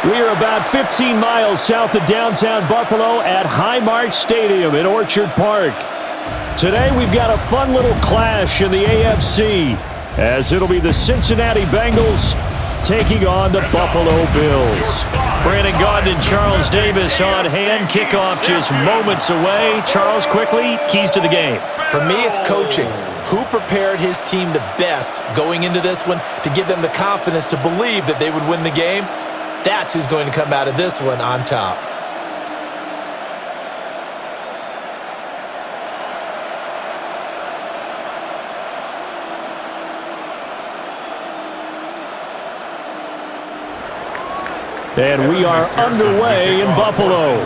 We are about 15 miles south of downtown Buffalo at Highmark Stadium in Orchard Park. Today we've got a fun little clash in the AFC, as it'll be the Cincinnati Bengals taking on the Buffalo Bills. Brandon Gaudin and Charles Davis on hand. Kickoff just moments away. Charles, quickly, keys to the game. For me, it's coaching. Who prepared his team the best going into this one to give them the confidence to believe that they would win the game? That's who's going to come out of this one on top. And we are underway in Buffalo.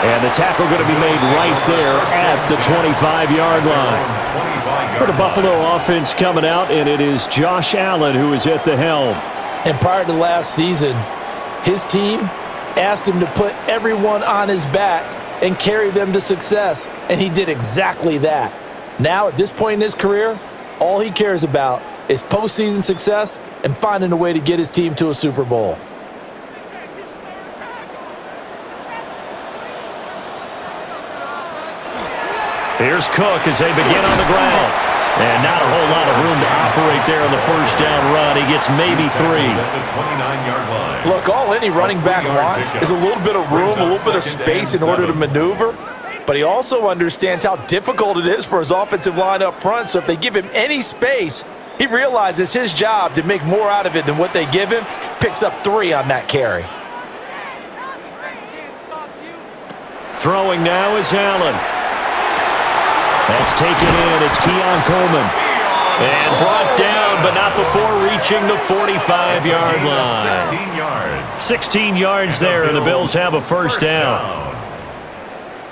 And the tackle going to be made right there at the 25-yard line. For the Buffalo offense coming out, and it is Josh Allen who is at the helm. And prior to last season, his team asked him to put everyone on his back and carry them to success, and he did exactly that. Now, at this point in his career, all he cares about is postseason success and finding a way to get his team to a Super Bowl. Here's Cook as they begin on the ground. And not a whole lot of room to operate there on the first down run. He gets maybe 3. Look, all any running back wants is a little bit of room, a little bit of space in order to maneuver. But he also understands how difficult it is for his offensive line up front. So if they give him any space, he realizes his job to make more out of it than what they give him. Picks up 3 on that carry. Throwing now is Allen. That's taken in. It's Keon Coleman. And brought down, but not before reaching the 45-yard line. 16 yards there, and the Bills have a first down.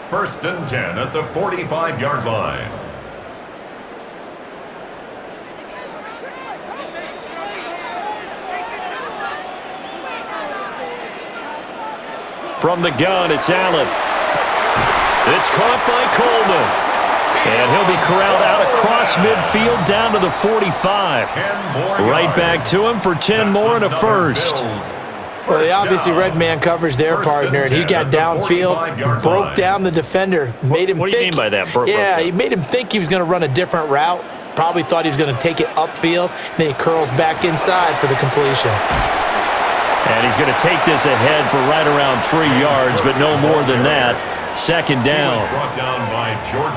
First and 10 at the 45-yard line. From the gun, it's Allen. It's caught by Coleman. And he'll be corralled out across midfield down to the 45. Right back to him for 10 more and a first. Well, they obviously read man coverage their partner, and he got downfield, broke down the defender, made him think. What do you mean by that? He made him think he was going to run a different route. Probably thought he was going to take it upfield. Then he curls back inside for the completion. And he's going to take this ahead for right around 3 yards, but no more than that. Second down.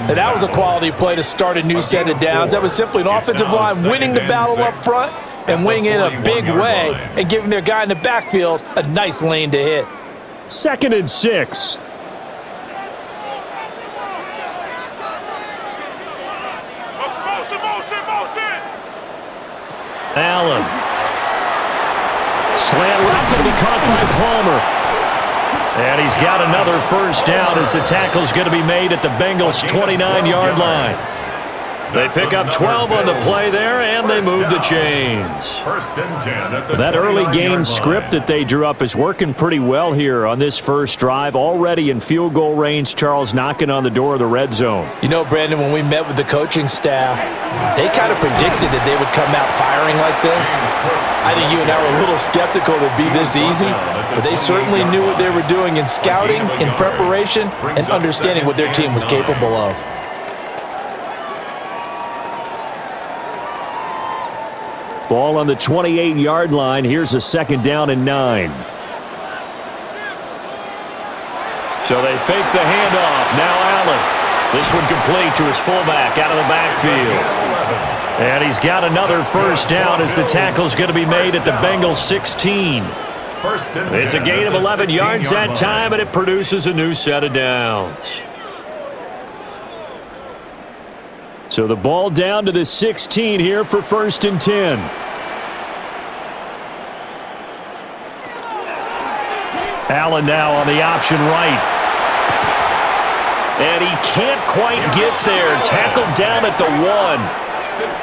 And that was a quality play to start a new set of downs. That was simply an offensive line winning the battle up front and winning in a big way and giving their guy in the backfield a nice lane to hit. 2nd and 6. Allen. Slant route going to be caught by Palmer. And he's got another first down as the tackle's going to be made at the Bengals' 29-yard line. They pick up 12 on the play there, and they move the chains. That early game script that they drew up is working pretty well here on this first drive. Already in field goal range, Charles knocking on the door of the red zone. You know, Brandon, when we met with the coaching staff, they kind of predicted that they would come out firing like this. I think you and I were a little skeptical that it'd be this easy, but they certainly knew what they were doing in scouting, in preparation, and understanding what their team was capable of. Ball on the 28-yard line. Here's a 2nd down and 9. So they fake the handoff. Now Allen. This one complete to his fullback out of the backfield. And he's got another first down as the tackle's going to be made at the Bengals' 16. It's a gain of 11 yards that time, and it produces a new set of downs. So the ball down to the 16 here for 1st and 10. Allen now on the option right. And he can't quite get there. Tackled down at the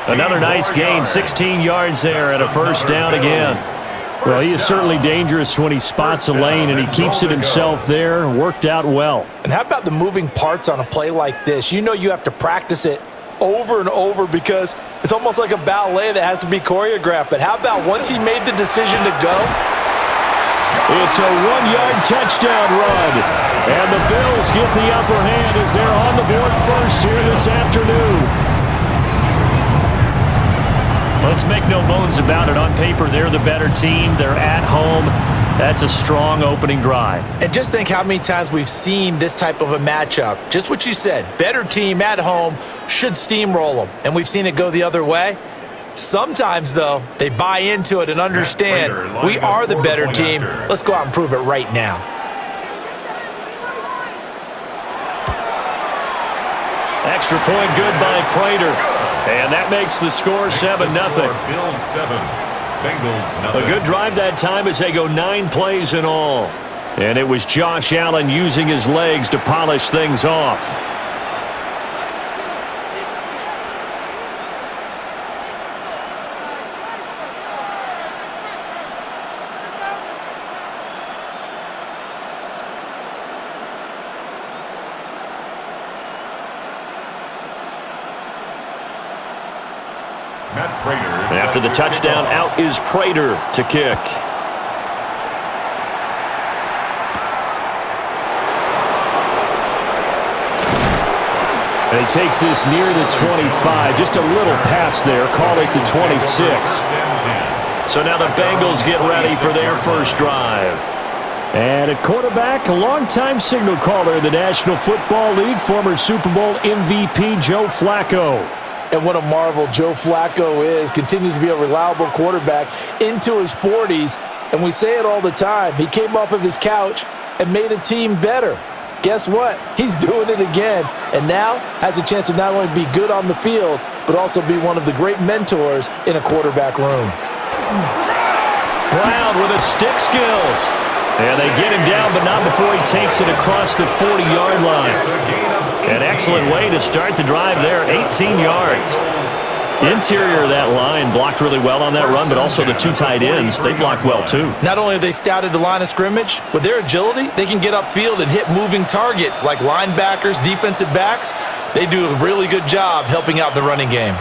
1. Another nice gain, 16 yards there, and a first down again. Well, he is certainly dangerous when he spots a lane, and he keeps it himself there. Worked out well. And how about the moving parts on a play like this? You know you have to practice it over and over because it's almost like a ballet that has to be choreographed. But how about once he made the decision to go? It's a 1-yard touchdown run. And the Bills get the upper hand as they're on the board first here this afternoon. Let's make no bones about it. On paper, they're the better team. They're at home. That's a strong opening drive. And just think how many times we've seen this type of a matchup. Just what you said, better team at home should steamroll them. And we've seen it go the other way. Sometimes, though, they buy into it and understand we are the better team. Let's go out and prove it right now. Extra point good by Prater. And that makes the score 7-0. Bills 7, Bengals nothing. A good drive that time as they go 9 plays in all. And it was Josh Allen using his legs to polish things off. After the touchdown, out is Prater to kick. And he takes this near the 25. Just a little pass there. Call it the 26. So now the Bengals get ready for their first drive. And at quarterback, a longtime signal caller in the National Football League, former Super Bowl MVP Joe Flacco. And what a marvel Joe Flacco is. Continues to be a reliable quarterback into his 40s. And we say it all the time. He came off of his couch and made a team better. Guess what? He's doing it again. And now has a chance to not only be good on the field, but also be one of the great mentors in a quarterback room. Brown with his stick skills. And they get him down, but not before he takes it across the 40-yard line. An excellent way to start the drive there, 18 yards. Interior of that line blocked really well on that run, but also the 2 tight ends, they blocked well too. Not only have they scouted the line of scrimmage, with their agility, they can get upfield and hit moving targets like linebackers, defensive backs. They do a really good job helping out the running game.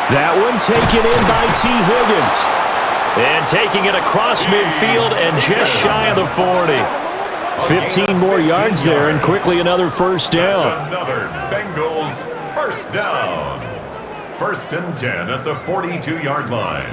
That one taken in by T. Higgins. And taking it across midfield and just shy of the 40. 15 more yards there and quickly another first down. That's another Bengals first down. 1st and 10 at the 42-yard line.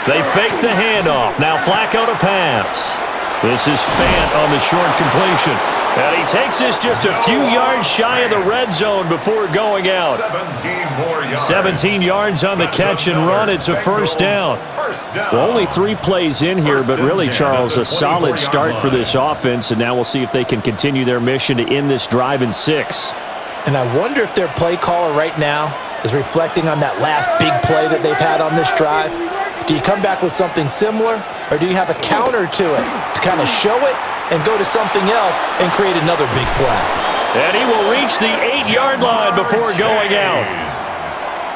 They fake the handoff. Now Flacco to pass. This is Fant on the short completion. And he takes this just a few yards shy of the red zone before going out. 17 more yards. 17 yards on the catch and run. It's a first down. Well, only 3 plays in here, but really, Charles, a solid start for this offense. And now we'll see if they can continue their mission to end this drive in 6. And I wonder if their play caller right now is reflecting on that last big play that they've had on this drive. Do you come back with something similar, or do you have a counter to it to kind of show it and go to something else and create another big play? And he will reach the 8-yard line before going out.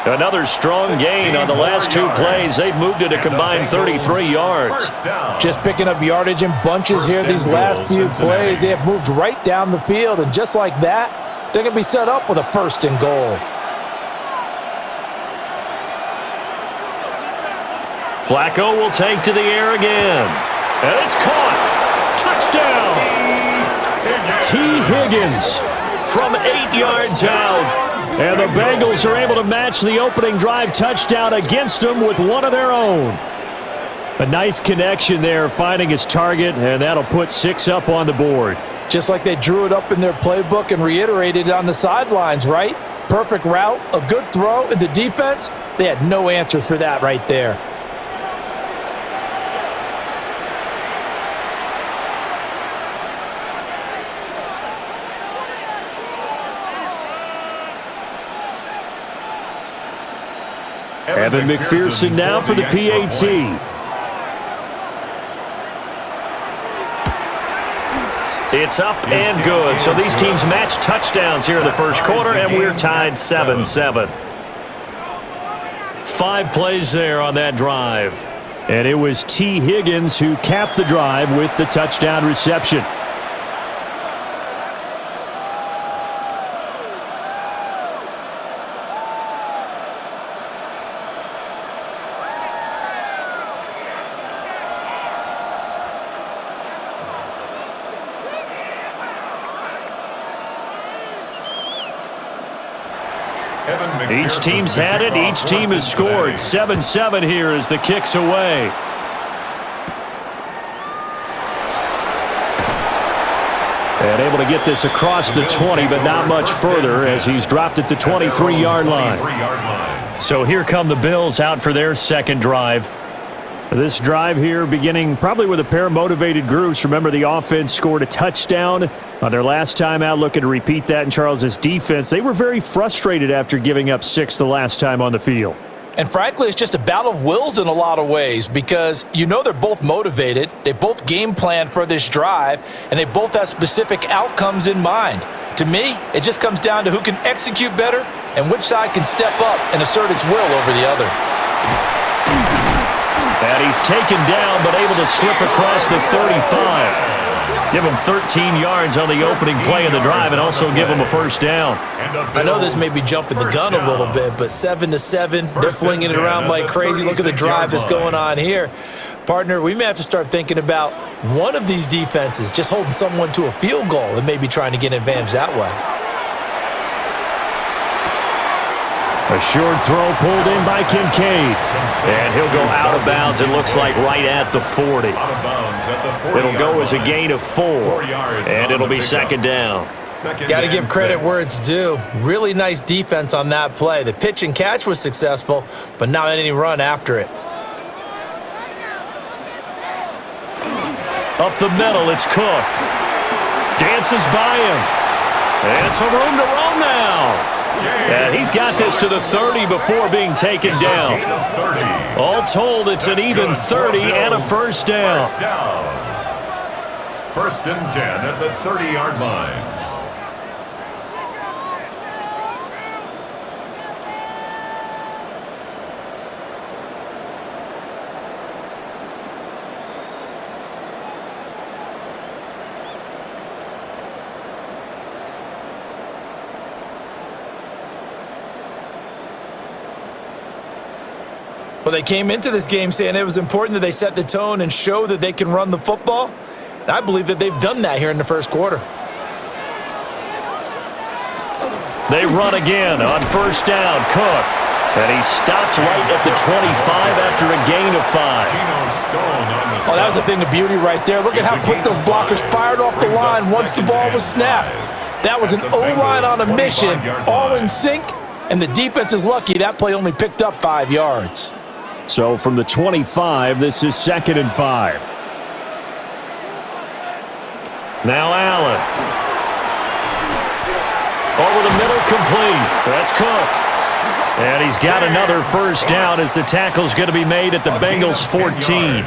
Another strong gain on the last 2 plays. They've moved it a combined 33 yards. Just picking up yardage in bunches here these last few plays. They have moved right down the field, and just like that, they're going to be set up with a 1st and goal. Flacco will take to the air again. And it's caught. Touchdown. T. Higgins from 8 yards out. And the Bengals are able to match the opening drive touchdown against them with one of their own. A nice connection there, finding his target, and that'll put 6 up on the board. Just like they drew it up in their playbook and reiterated it on the sidelines, right? Perfect route, a good throw, and the defense, they had no answer for that right there. Evan McPherson now for the PAT. It's It's up and good. So these teams match touchdowns here in the first quarter, and we're tied 7-7. 5 plays there on that drive. And it was T. Higgins who capped the drive with the touchdown reception. Each team's had it. Each team has scored. 7-7 here as the kick's away. And able to get this across the 20, but not much further as he's dropped it to 23-yard line. So here come the Bills out for their second drive. This drive here beginning probably with a pair of motivated groups. Remember, the offense scored a touchdown on their last time out, looking to repeat that in Charles's defense. They were very frustrated after giving up 6 the last time on the field. And frankly, it's just a battle of wills in a lot of ways because you know they're both motivated. They both game plan for this drive, and they both have specific outcomes in mind. To me, it just comes down to who can execute better and which side can step up and assert its will over the other. And he's taken down, but able to slip across the 35. Give him 13 yards on the opening play of the drive and also give him a first down. I know this may be jumping the gun a little bit, but 7-7, they're flinging it around like crazy. Look at the drive that's going on here. Partner, we may have to start thinking about one of these defenses just holding someone to a field goal and maybe trying to get an advantage that way. A short throw pulled in by Kincaid. And he'll go out of bounds, it looks like, right at the 40. It'll go as a gain of 4, and it'll be second down. Got to give credit where it's due. Really nice defense on that play. The pitch and catch was successful, but not any run after it. Up the middle, it's Cook. Dances by him. And some room to roam now. And he's got this to the 30 before being taken down. All told, it's an even 30 and a first down. First and 10 at the 30-yard line. Well, they came into this game saying it was important that they set the tone and show that they can run the football. And I believe that they've done that here in the first quarter. They run again on first down. Cook. And he stopped right at the 25 after a gain of 5. Oh, that was a thing of beauty right there. Look at how quick those blockers fired off the line once the ball was snapped. That was an O-line on a mission, all in sync, and the defense is lucky that play only picked up 5 yards. So from the 25, this is 2nd and 5. Now Allen. Over the middle, complete. That's Cook. And he's got another first down as the tackle's going to be made at the Bengals 14.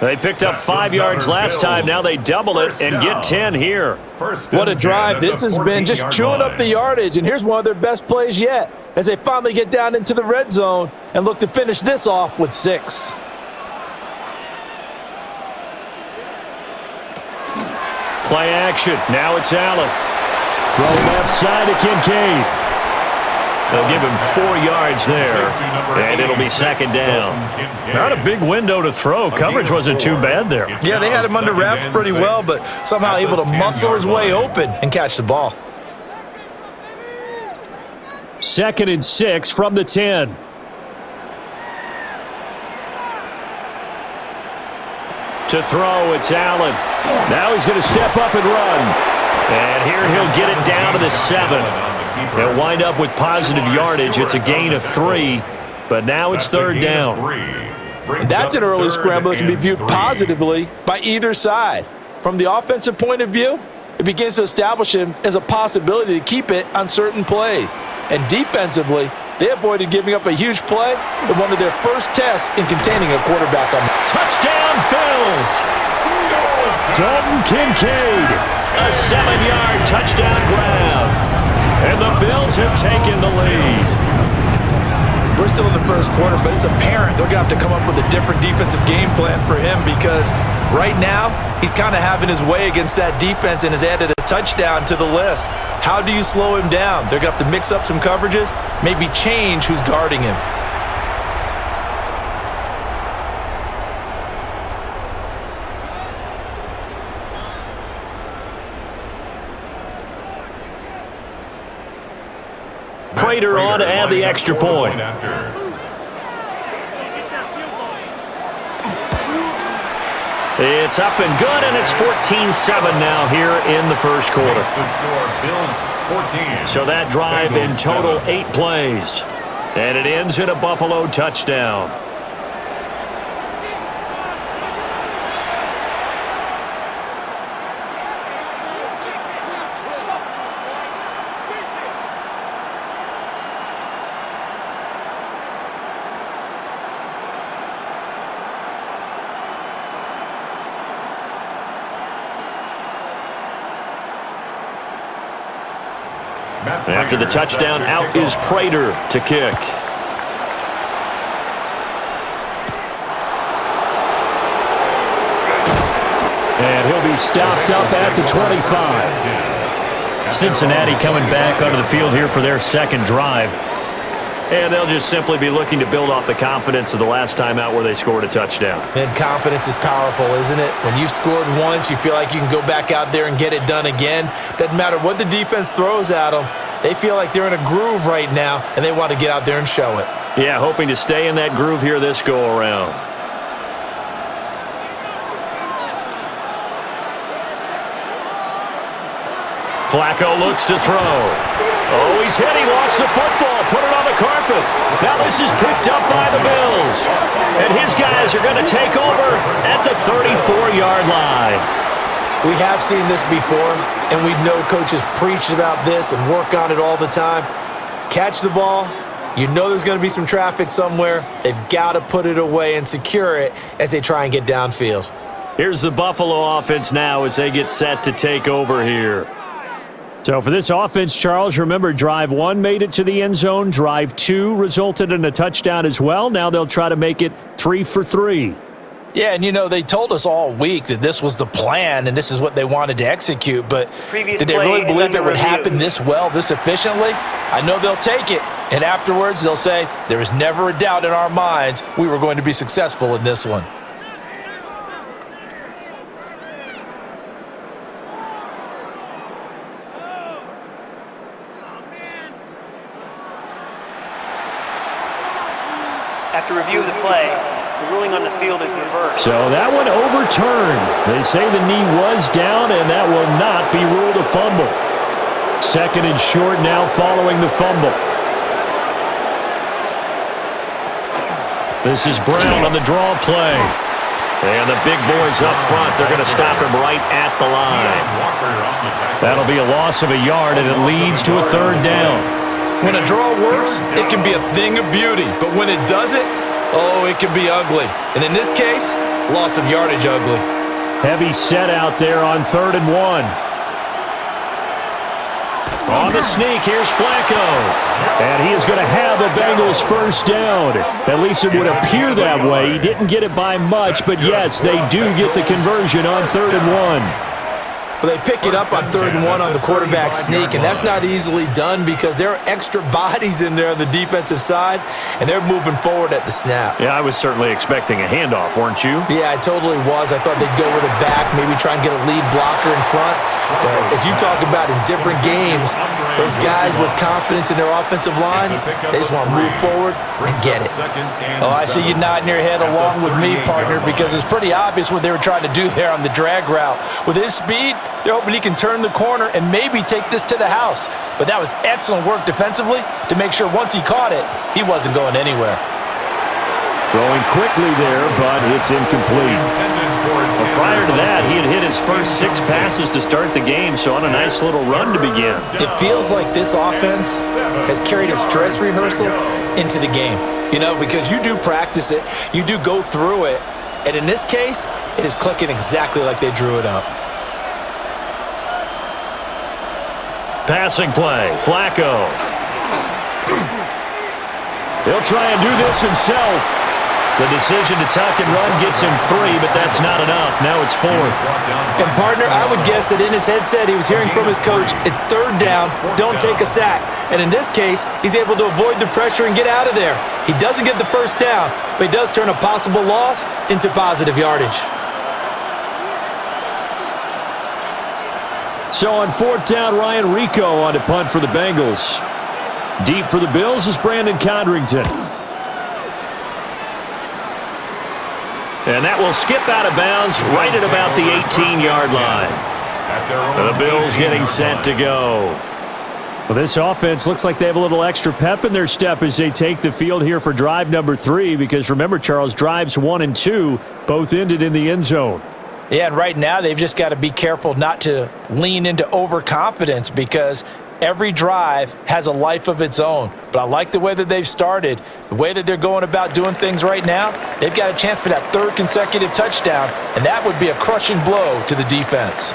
They picked up 5 yards last time. Now they double it and get 10 here. What a drive this has been, just chewing up the yardage. And here's one of their best plays yet as they finally get down into the red zone and look to finish this off with 6. Play action. Now it's Allen. Throw left side to Kincaid. They'll give him 4 yards there, and it'll be second down. Not a big window to throw. Coverage wasn't too bad there. Yeah, they had him under wraps pretty well, but somehow able to muscle his way open and catch the ball. 2nd and 6 from the 10. To throw, it's Allen. Now he's going to step up and run. And here he'll get it down to the 7. They'll wind up with positive yardage. It's a gain of 3, but now it's 3rd down. That's an early scramble that can be viewed positively by either side. From the offensive point of view, it begins to establish him as a possibility to keep it on certain plays. And defensively, they avoided giving up a huge play in one of their first tests in containing a quarterback on. Touchdown, Bills! Dalton Kincaid, a 7-yard touchdown grab. And the Bills have taken the lead. We're still in the first quarter, but it's apparent they're going to have to come up with a different defensive game plan for him because right now he's kind of having his way against that defense and has added a touchdown to the list. How do you slow him down? They're going to have to mix up some coverages, maybe change who's guarding him. Prater on to add the extra point. It's up and good, and it's 14-7 now here in the first quarter. The score, Bills 14. So that drive Bengals in total 7. 8 plays. And it ends in a Buffalo touchdown. After the touchdown, out is Prater to kick. And he'll be stopped up at the 25. Cincinnati coming back onto the field here for their second drive. And they'll just simply be looking to build off the confidence of the last time out where they scored a touchdown. And confidence is powerful, isn't it? When you've scored once, you feel like you can go back out there and get it done again. Doesn't matter what the defense throws at them. They feel like they're in a groove right now, and they want to get out there and show it. Yeah, hoping to stay in that groove here this go-around. Flacco looks to throw. Oh, he's hit. He lost the football. Put it on the carpet. Now this is picked up by the Bills. And his guys are going to take over at the 34-yard line. We have seen this before, and we know coaches preach about this and work on it all the time. Catch the ball. You know there's going to be some traffic somewhere. They've got to put it away and secure it as they try and get downfield. Here's the Buffalo offense now as they get set to take over here. So for this offense, Charles, remember drive 1 made it to the end zone. Drive 2 resulted in a touchdown as well. Now they'll try to make it 3 for 3. Yeah, and you know, they told us all week that this was the plan and this is what they wanted to execute, but did they really believe it would happen this well, this efficiently? I know they'll take it, and afterwards they'll say, there was never a doubt in our minds we were going to be successful in this one. After review of the play, the ruling on the field is reversed. So that one overturned. They say the knee was down, and that will not be ruled a fumble. Second and short now following the fumble. This is Brown on the draw play. And the big boys up front, they're going to stop him right at the line. That'll be a loss of a yard, and it leads to a third down. When a draw works, it can be a thing of beauty, but when it doesn't, oh, it can be ugly. And in this case, loss of yardage ugly. Heavy set out there on 3rd and 1. On the sneak, here's Flacco. And he is going to have the Bengals first down. At least it would appear that way. He didn't get it by much, but yes, they do get the conversion on 3rd and 1. Well, they pick it up on 3rd and 1 on the quarterback sneak, and that's not easily done because there are extra bodies in there on the defensive side, and they're moving forward at the snap. Yeah, I was certainly expecting a handoff, weren't you? Yeah, I totally was. I thought they'd go with it back, maybe try and get a lead blocker in front. But as you talk about in different games, those guys with confidence in their offensive line, they just want to move forward and get it. Oh, I see you nodding your head along with me, partner, because it's pretty obvious what they were trying to do there on the drag route. With his speed, they're hoping he can turn the corner and maybe take this to the house. But that was excellent work defensively to make sure once he caught it, he wasn't going anywhere. Throwing quickly there, but it's incomplete. Well, prior to that, he had hit his first 6 passes to start the game, so on a nice little run to begin. It feels like this offense has carried its dress rehearsal into the game. You know, because you do practice it, you do go through it, and in this case, It is clicking exactly like they drew it up. Passing play, Flacco. He'll try and do this himself. The decision to tuck and run gets him 3, but that's not enough. Now it's 4th. And, partner, I would guess that in his headset he was hearing from his coach, it's 3rd down, don't take a sack. And in this case, he's able to avoid the pressure and get out of there. He doesn't get the 1st down, but he does turn a possible loss into positive yardage. So on 4th down, Ryan Rico on to punt for the Bengals. Deep for the Bills is Brandon Condrington. And that will skip out of bounds right at about the 18-yard line. The Bills getting set to go. Well, this offense looks like they have a little extra pep in their step as they take the field here for drive number 3, because remember, Charles, drives 1 and 2 both ended in the end zone. Yeah, and right now they've just got to be careful not to lean into overconfidence, because every drive has a life of its own. But I like the way that they've started, the way that they're going about doing things right now. They've got a chance for that 3rd consecutive touchdown, and that would be a crushing blow to the defense.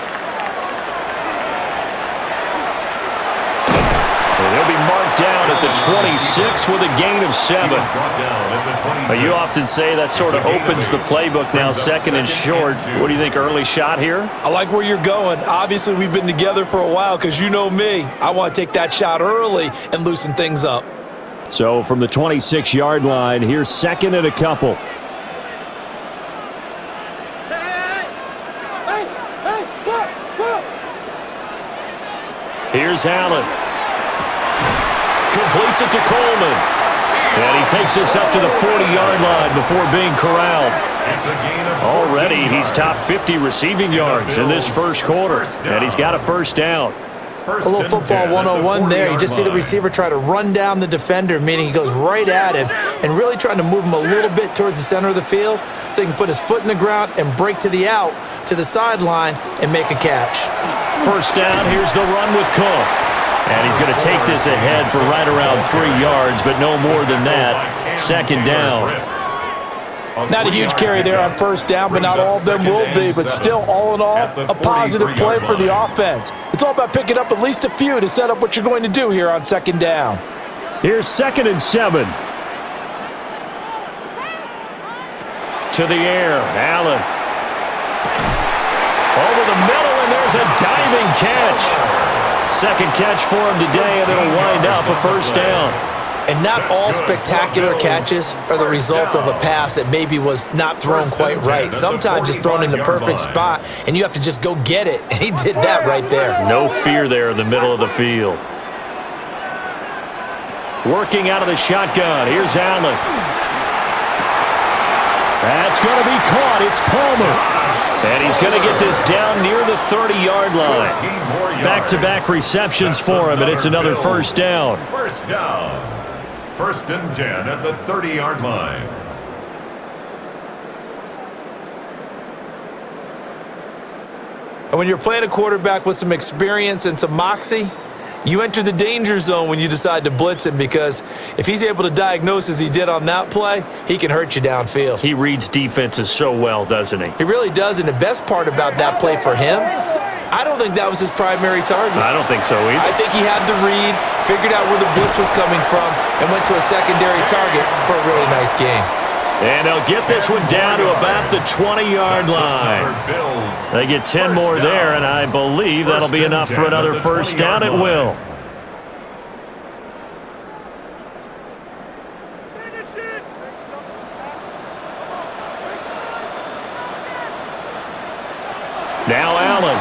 And he'll be marked down at the 26 with a gain of 7. You often say that sort of opens the playbook now, 2nd and short. What do you think, early shot here? I like where you're going. Obviously, we've been together for a while, because you know me. I want to take that shot early and loosen things up. So from the 26-yard line, here's 2nd and a couple. Here's Allen. Completes it to Coleman. And he takes us up to the 40-yard line before being corralled. Already, he's top 50 receiving yards in this first quarter. And he's got a 1st down. A little football 101 there. You just see the receiver try to run down the defender, meaning he goes right at him and really trying to move him a little bit towards the center of the field so he can put his foot in the ground and break to the out, to the sideline, and make a catch. 1st down, here's the run with Cook. And he's going to take this ahead for right around 3 yards, but no more than that. 2nd down. Not a huge carry there on 1st down, but not all of them will be. But still, all in all, a positive play for the offense. It's all about picking up at least a few to set up what you're going to do here on 2nd down. Here's 2nd and 7. To the air, Allen. Over the middle, and there's a diving catch. 2nd catch for him today, and it'll wind up a 1st down. And not all spectacular catches are the result of a pass that maybe was not thrown quite right. Sometimes it's thrown in the perfect spot, and you have to just go get it. And he did that right there. No fear there in the middle of the field. Working out of the shotgun. Here's Allen. That's going to be caught. It's Palmer. And he's going to get this down near the 30-yard line. Back-to-back receptions for him, and it's another 1st down. 1st down. 1st and 10 at the 30-yard line. And when you're playing a quarterback with some experience and some moxie, you enter the danger zone when you decide to blitz him, because if he's able to diagnose as he did on that play, he can hurt you downfield. He reads defenses so well, doesn't he? He really does, and the best part about that play for him, I don't think that was his primary target. I don't think so either. I think he had the read, figured out where the blitz was coming from, and went to a secondary target for a really nice game. And they'll get this one down to about the 20-yard line. They get 10 more there, and I believe that'll be enough for another 1st down. It will. Now Allen.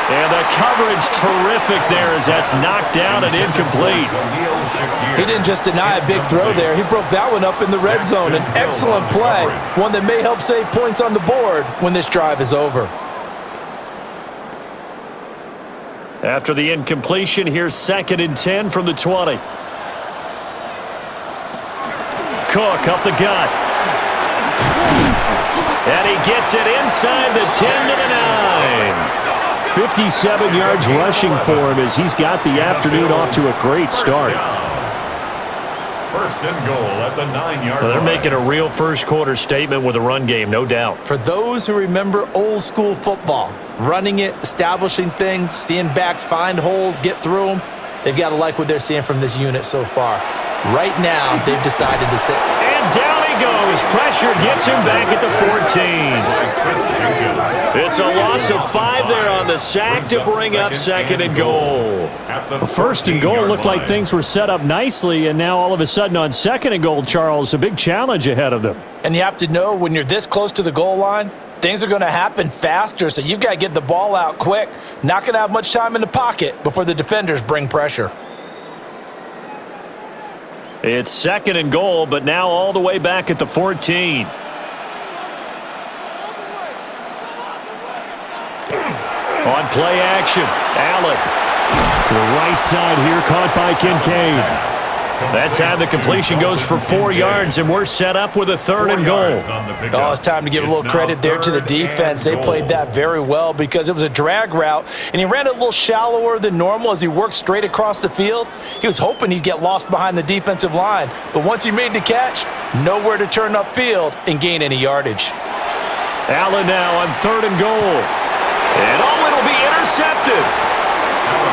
And the coverage terrific there as that's knocked down and incomplete. He didn't just deny a big throw there. He broke that one up in the red zone. An excellent play, one that may help save points on the board when this drive is over. After the incompletion, here's 2nd and 10 from the 20. Cook up the gut. And he gets it inside the 10 to the 9. 57 yards rushing for him as he's got the afternoon off to a great start. First and goal at the 9-yard Well, they're line. making a real first-quarter statement with a run game, no doubt. For those who remember old-school football, running it, establishing things, seeing backs find holes, get through them, they've got to like what they're seeing from this unit so far. Right now, they've decided to sit. And down he goes. Pressure gets him back at the 14. It's a loss of 5 there on the sack to bring up second and goal. First and goal looked like things were set up nicely, and now all of a sudden on second and goal, Charles, a big challenge ahead of them. And you have to know when you're this close to the goal line, things are going to happen faster, so you've got to get the ball out quick. Not going to have much time in the pocket before the defenders bring pressure. It's second and goal, but now all the way back at the 14. On play action, Allen. To the right side here, caught by Kincaid. That time the completion goes for 4 yards, and we're set up with a third and goal. Oh, it's time to give a little credit there to the defense. They played that very well because it was a drag route, and he ran it a little shallower than normal as he worked straight across the field. He was hoping he'd get lost behind the defensive line, but once he made the catch, nowhere to turn upfield and gain any yardage. Allen now on third and goal. And it'll be intercepted.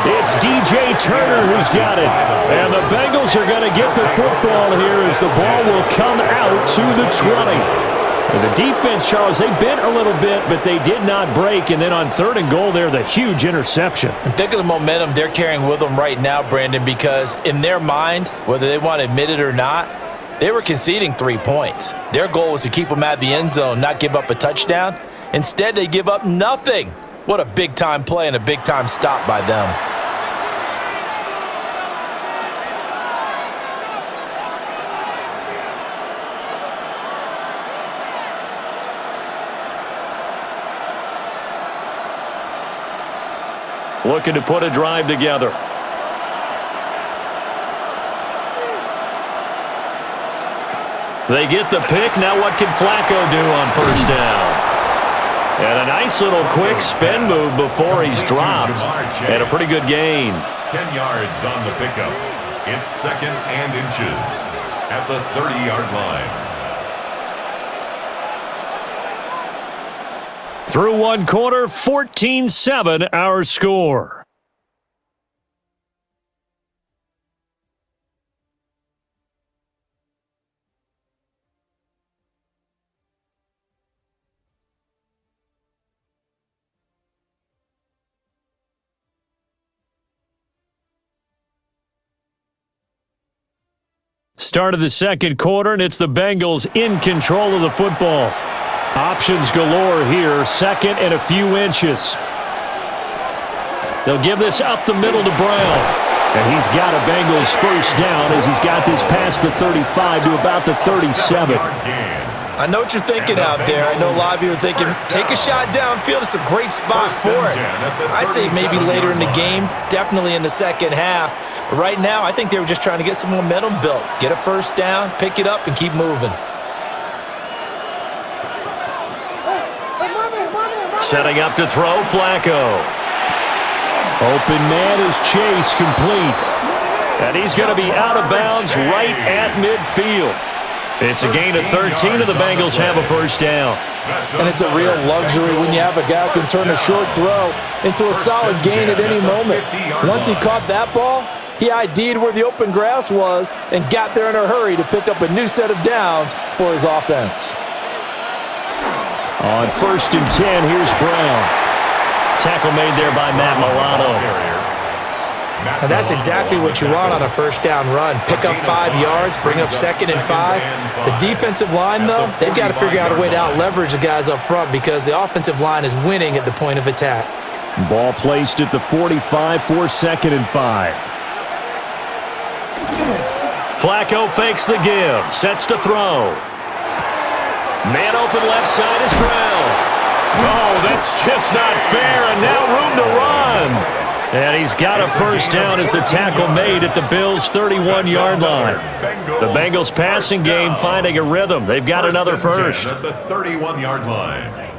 It's DJ Turner who's got it. And the Bengals are going to get the football here as the ball will come out to the 20. And the defense, Charles, they bent a little bit, but they did not break. And then on third and goal there, the huge interception. Think of the momentum they're carrying with them right now, Brandon, because in their mind, whether they want to admit it or not, they were conceding 3 points. Their goal was to keep them at the end zone, not give up a touchdown. Instead, they give up nothing. What a big-time play and a big-time stop by them. Looking to put a drive together. They get the pick. Now what can Flacco do on first down? And a nice little quick spin move before he's dropped. And a pretty good gain. 10 yards on the pickup. It's second and inches at the 30-yard line. Through one quarter, 14-7 our score. Start of the second quarter, and it's the Bengals in control of the football. Options galore here, second and a few inches. They'll give this up the middle to Brown. And he's got a Bengals first down as he's got this past the 35 to about the 37. I know what you're thinking out there. I know a lot of you are thinking, take a shot downfield. It's a great spot for it. I'd say maybe later in the game, definitely in the second half. But right now, I think they were just trying to get some momentum built. Get a first down, pick it up, and keep moving. Setting up to throw, Flacco. Open man is Chase, complete. And he's going to be out of bounds right at midfield. It's a gain of 13, and the Bengals have a first down. And it's a real luxury when you have a guy who can turn a short throw into a solid gain at any moment. Once he caught that ball, he ID'd where the open grass was and got there in a hurry to pick up a new set of downs for his offense. On first and 10, here's Brown. Tackle made there by Matt Milano. And that's exactly what you want on a first down run. Pick up 5 yards, bring up second and 5. The defensive line, though, they've got to figure out a way to out-leverage the guys up front because the offensive line is winning at the point of attack. Ball placed at the 45 for second and 5. Flacco fakes the give, sets to throw. Man open left side is Brown. Oh, that's just not fair, and now room to run. And he's got a first down as the tackle made at the Bills' 31-yard line. The Bengals passing game finding a rhythm. They've got another first. At the 31-yard line.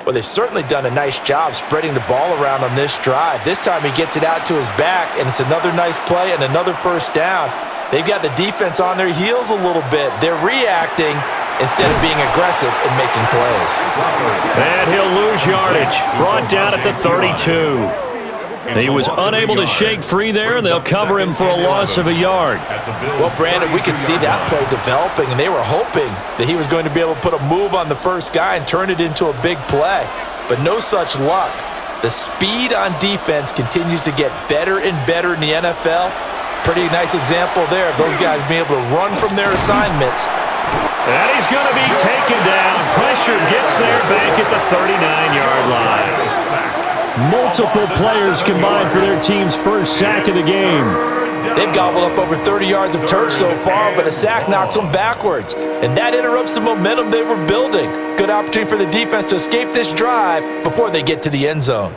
Well, they've certainly done a nice job spreading the ball around on this drive. This time he gets it out to his back, and it's another nice play and another first down. They've got the defense on their heels a little bit. They're reacting instead of being aggressive and making plays. And he'll lose yardage. Brought down at the 32. He was unable to shake free there, and they'll cover him for a loss of a yard. Well, Brandon, we could see that play developing, and they were hoping that he was going to be able to put a move on the first guy and turn it into a big play. But no such luck. The speed on defense continues to get better and better in the NFL. Pretty nice example there of those guys being able to run from their assignments. And he's going to be taken down. Pressure gets there back at the 39-yard line. Multiple players combined for their team's first sack of the game. They've gobbled up over 30 yards of turf so far, but a sack knocks them backwards. And that interrupts the momentum they were building. Good opportunity for the defense to escape this drive before they get to the end zone.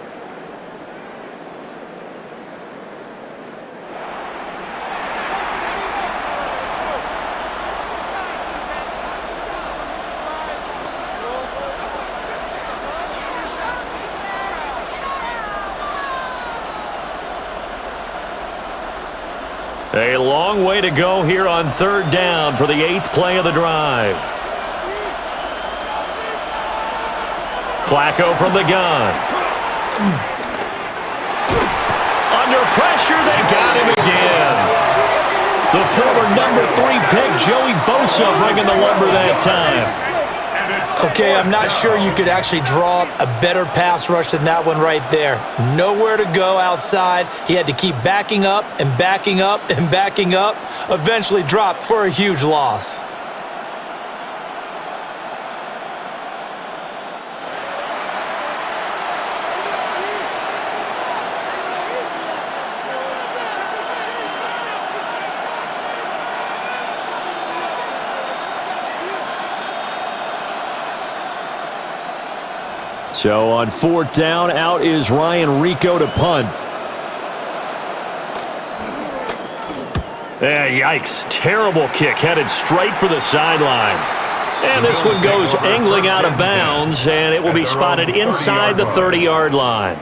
A long way to go here on third down for the 8th play of the drive. Flacco from the gun. Under pressure, they got him again. The former number 3 pick, Joey Bosa, bringing the lumber that time. Okay, I'm not sure you could actually draw up a better pass rush than that one right there. Nowhere to go outside. He had to keep backing up and backing up and backing up. Eventually dropped for a huge loss. So on fourth down, out is Ryan Rico to punt. Yikes. Terrible kick headed straight for the sidelines. And this one goes angling out of bounds, and it will be spotted inside the 30-yard line.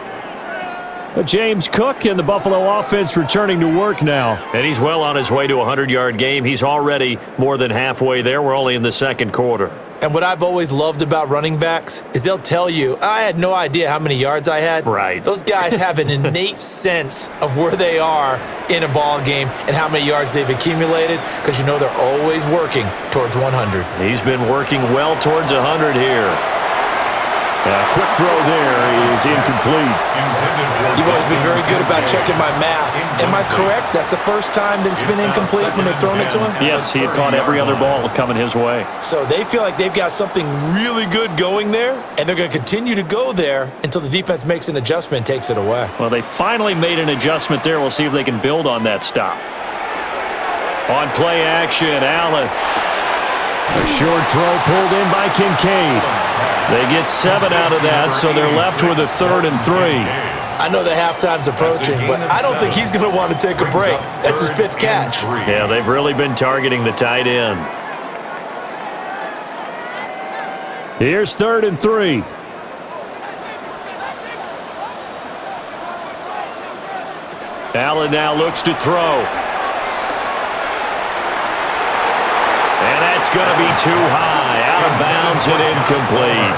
James Cook and the Buffalo offense returning to work now. And he's well on his way to a 100-yard game. He's already more than halfway there. We're only in the second quarter. And what I've always loved about running backs is they'll tell you, I had no idea how many yards I had. Right. Those guys have an innate sense of where they are in a ball game and how many yards they've accumulated, because you know they're always working towards 100. He's been working well towards 100 here. A quick throw there is incomplete. You've always been very good about checking my math. Am I correct? That's the first time that it's been incomplete when they're throwing it to him? Yes, he had caught every other ball coming his way. So they feel like they've got something really good going there, and they're going to continue to go there until the defense makes an adjustment and takes it away. Well, they finally made an adjustment there. We'll see if they can build on that stop. On play action, Allen. A short throw pulled in by Kincaid. They get 7 out of that, so they're left with a 3rd and 3. I know the halftime's approaching, but I don't think he's going to want to take a break. That's his 5th catch. Yeah, they've really been targeting the tight end. Here's 3rd and 3. Allen now looks to throw. And that's going to be too high. Out of bounds and incomplete.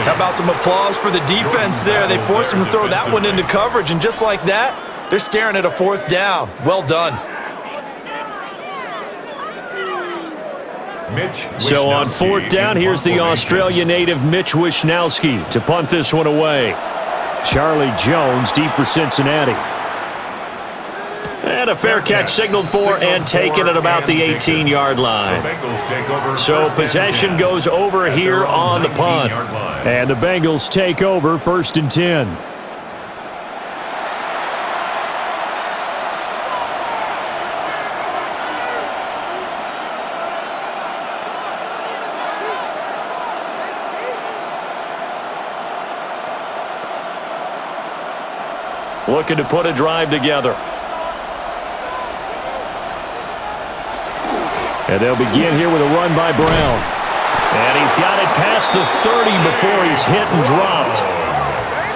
How about some applause for the defense there? They forced him to throw that one into coverage, and just like that, they're staring at a 4th down. Well done. So on 4th down, here's the Australia native Mitch Wishnowsky to punt this one away. Charlie Jones deep for Cincinnati. And a fair catch signaled for and taken at about the 18-yard line. So possession goes over here on the punt. And the Bengals take over 1st and 10. Looking to put a drive together. And they'll begin here with a run by Brown. And he's got it past the 30 before he's hit and dropped.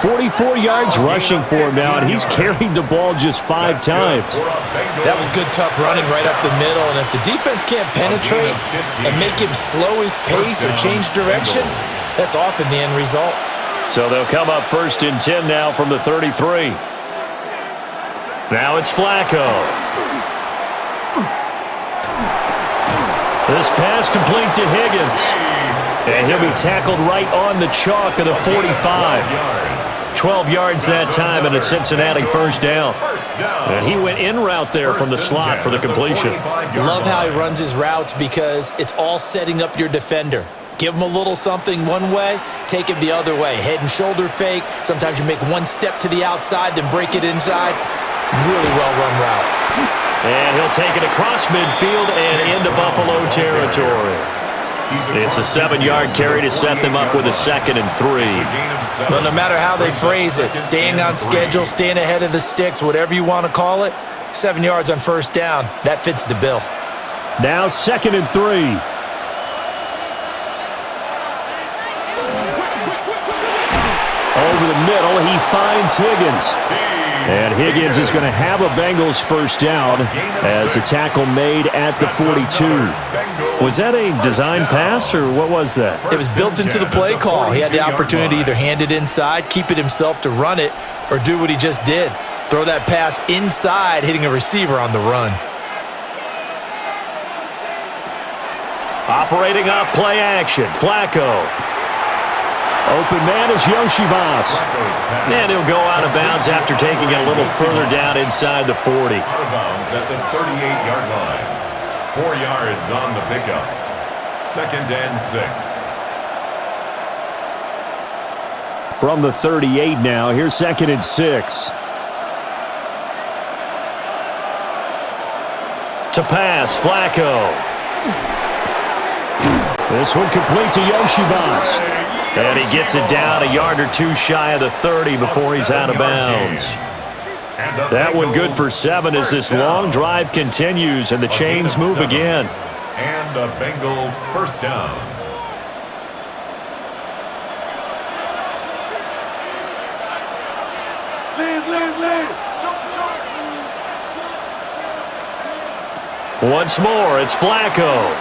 44 yards rushing for him now, and he's carried the ball just 5 times. That was good, tough running right up the middle, and if the defense can't penetrate and make him slow his pace or change direction, that's often the end result. So they'll come up 1st and 10 now from the 33. Now it's Flacco. This pass complete to Higgins. And he'll be tackled right on the chalk of the 45. 12 yards that time and a Cincinnati 1st down. And he went in route there from the slot for the completion. Love how he runs his routes because it's all setting up your defender. Give him a little something one way, take it the other way. Head and shoulder fake. Sometimes you make one step to the outside, then break it inside. Really well-run route. And he'll take it across midfield and into Buffalo territory. It's a 7-yard carry to set them up with a 2nd and 3. Well, no matter how they phrase it, staying on schedule, staying ahead of the sticks, whatever you want to call it, 7 yards on 1st down, that fits the bill. Now 2nd and 3. Over the middle, he finds Higgins. And Higgins is going to have a Bengals 1st down as the tackle made at the 42. Was that a design pass, or what was that? It was built into the play call. He had the opportunity to either hand it inside, keep it himself to run it, or do what he just did. Throw that pass inside, hitting a receiver on the run. Operating off play action, Flacco. Open man is Yoshivas. And he'll go out of bounds after taking it a little further down inside the 40. Out of bounds at the 38-yard line. 4 yards on the pickup. 2nd and 6. From the 38 now, here's 2nd and 6. To pass, Flacco. This one complete to Yoshivas. And he gets it down a yard or 2 shy of the 30 before he's out of bounds. That one good for 7 as this long drive continues and the chains move again. And a Bengal 1st down. Once more, it's Flacco.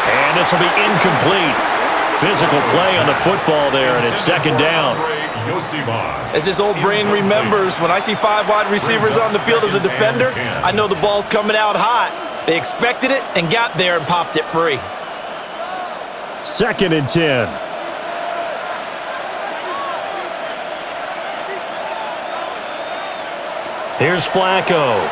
And this will be incomplete. Physical play on the football there, and it's 2nd down. As this old brain remembers, when I see 5 wide receivers on the field as a defender, I know the ball's coming out hot. They expected it and got there and popped it free. 2nd and 10. Here's Flacco.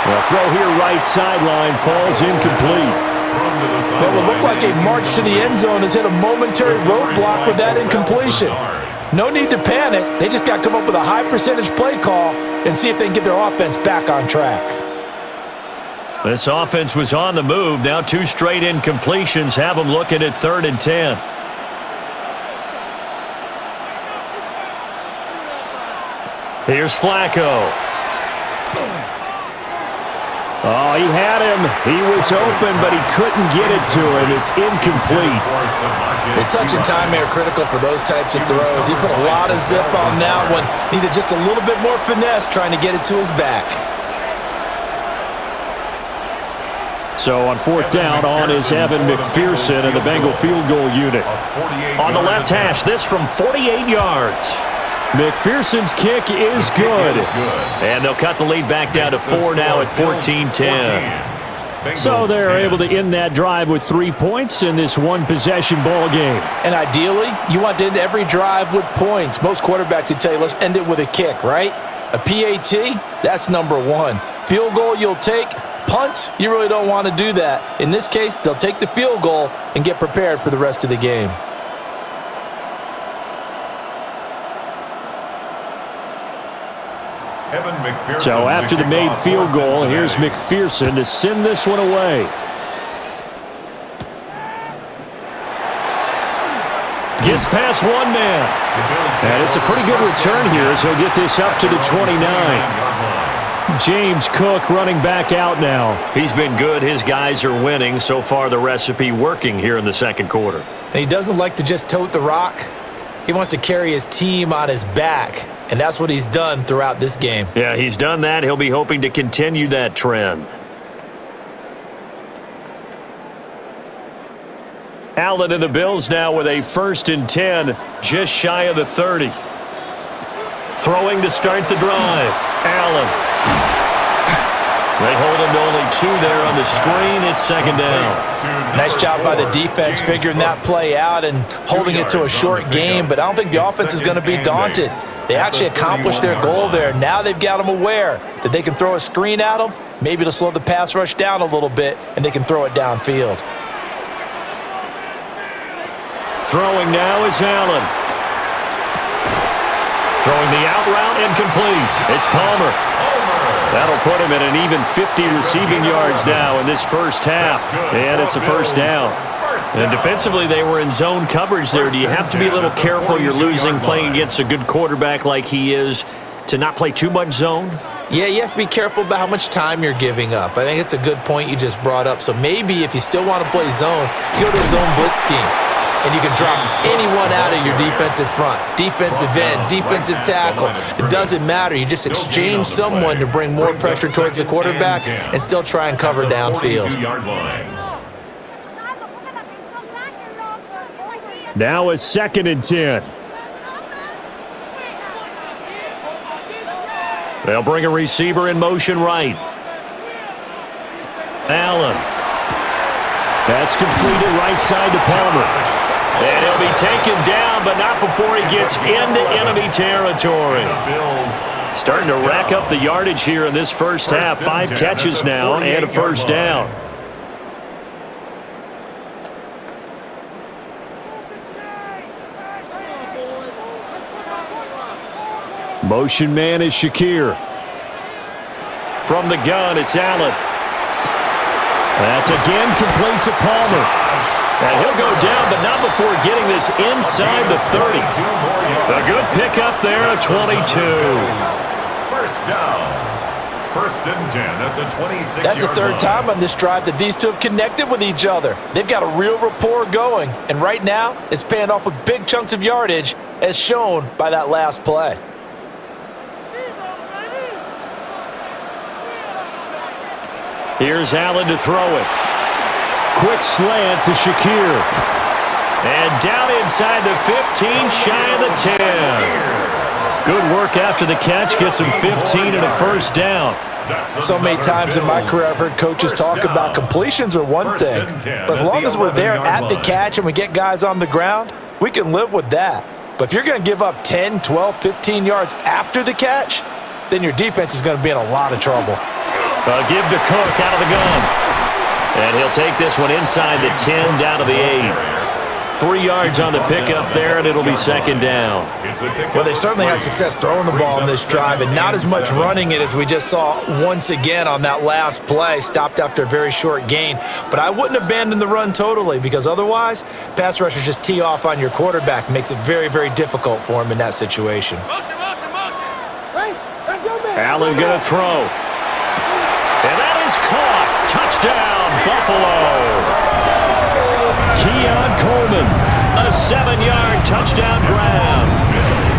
The throw here right sideline falls incomplete. Well, it looked like a march to the end zone has hit a momentary roadblock with that incompletion. No need to panic. They just got to come up with a high percentage play call and see if they can get their offense back on track. This offense was on the move. Now 2 straight incompletions have them looking at 3rd and 10. Here's Flacco. Oh, he had him. He was open, but he couldn't get it to him. It's incomplete. The touch and time are critical for those types of throws. He put a lot of zip on that one. Needed just a little bit more finesse trying to get it to his back. So on 4th down, on is Evan McPherson and the Bengal field goal unit. On the left hash, this from 48 yards. McPherson's kick is good. And they'll cut the lead back down to 4 now at 14-10. So they're able to end that drive with 3 points in this one-possession ball game. And ideally, you want to end every drive with points. Most quarterbacks would tell you, let's end it with a kick, right? A PAT, that's number 1. Field goal you'll take. Punts, you really don't want to do that. In this case, they'll take the field goal and get prepared for the rest of the game. So after the made field goal, here's McPherson to send this one away. Gets past 1 man. And it's a pretty good return here as he'll get this up to the 29. James Cook running back out now. He's been good. His guys are winning. So far, the recipe working here in the second quarter. And he doesn't like to just tote the rock. He wants to carry his team on his back, and that's what he's done throughout this game. Yeah, he's done that. He'll be hoping to continue that trend. Allen and the Bills now with a 1st and 10, just shy of the 30. Throwing to start the drive. Allen. They hold him to only 2 there on the screen. It's 2nd down. Nice job by the defense figuring that play out and holding it to a short game, but I don't think the offense is going to be daunted. They actually accomplished their goal there. Now they've got them aware that they can throw a screen at them, maybe to slow the pass rush down a little bit, and they can throw it downfield. Throwing now is Allen. Throwing the out route incomplete. It's Palmer. That'll put him at an even 50 receiving yards now in this first half. And it's a 1st down. And defensively, they were in zone coverage there. Do you have to be a little careful? You're losing playing against a good quarterback like he is to not play too much zone? Yeah, you have to be careful about how much time you're giving up. I think it's a good point you just brought up. So maybe if you still want to play zone, you go to a zone blitz scheme. And you can drop anyone out of your defensive front, defensive end, defensive tackle. It doesn't matter. You just exchange someone to bring more pressure towards the quarterback and still try and cover downfield. Now a 2nd and 10. They'll bring a receiver in motion right. Allen. That's completed right side to Palmer. And he'll be taken down, but not before he gets into enemy territory. Starting to rack up the yardage here in this first half. 5 catches now and a 1st down. Motion man is Shakir. From the gun, it's Allen. That's again complete to Palmer. And he'll go down, but not before getting this inside the 30. A good pickup there at 22. 1st down. 1st and 10 at the 26-yard line. That's the 3rd time on this drive that these two have connected with each other. They've got a real rapport going, and right now it's paying off with big chunks of yardage as shown by that last play. Here's Allen to throw it. Quick slant to Shakir. And down inside the 15, shy of the 10. Good work after the catch. Gets him 15 and a 1st down. So many times in my career I've heard coaches talk about completions are one thing. But as long as we're there at the catch and we get guys on the ground, we can live with that. But if you're going to give up 10, 12, 15 yards after the catch, then your defense is going to be in a lot of trouble. Give to Cook out of the gun. And he'll take this one inside the 10 down to the 8. 3 yards on the pickup there, and it'll be 2nd down. Well, they certainly had success throwing the ball on this drive and not as much running it as we just saw once again on that last play. Stopped after a very short gain. But I wouldn't abandon the run totally because otherwise, pass rushers just tee off on your quarterback. Makes it very, very difficult for him in that situation. Allen going to throw. And that is caught. Touchdown, Buffalo. Keon Coleman. A 7-yard touchdown grab.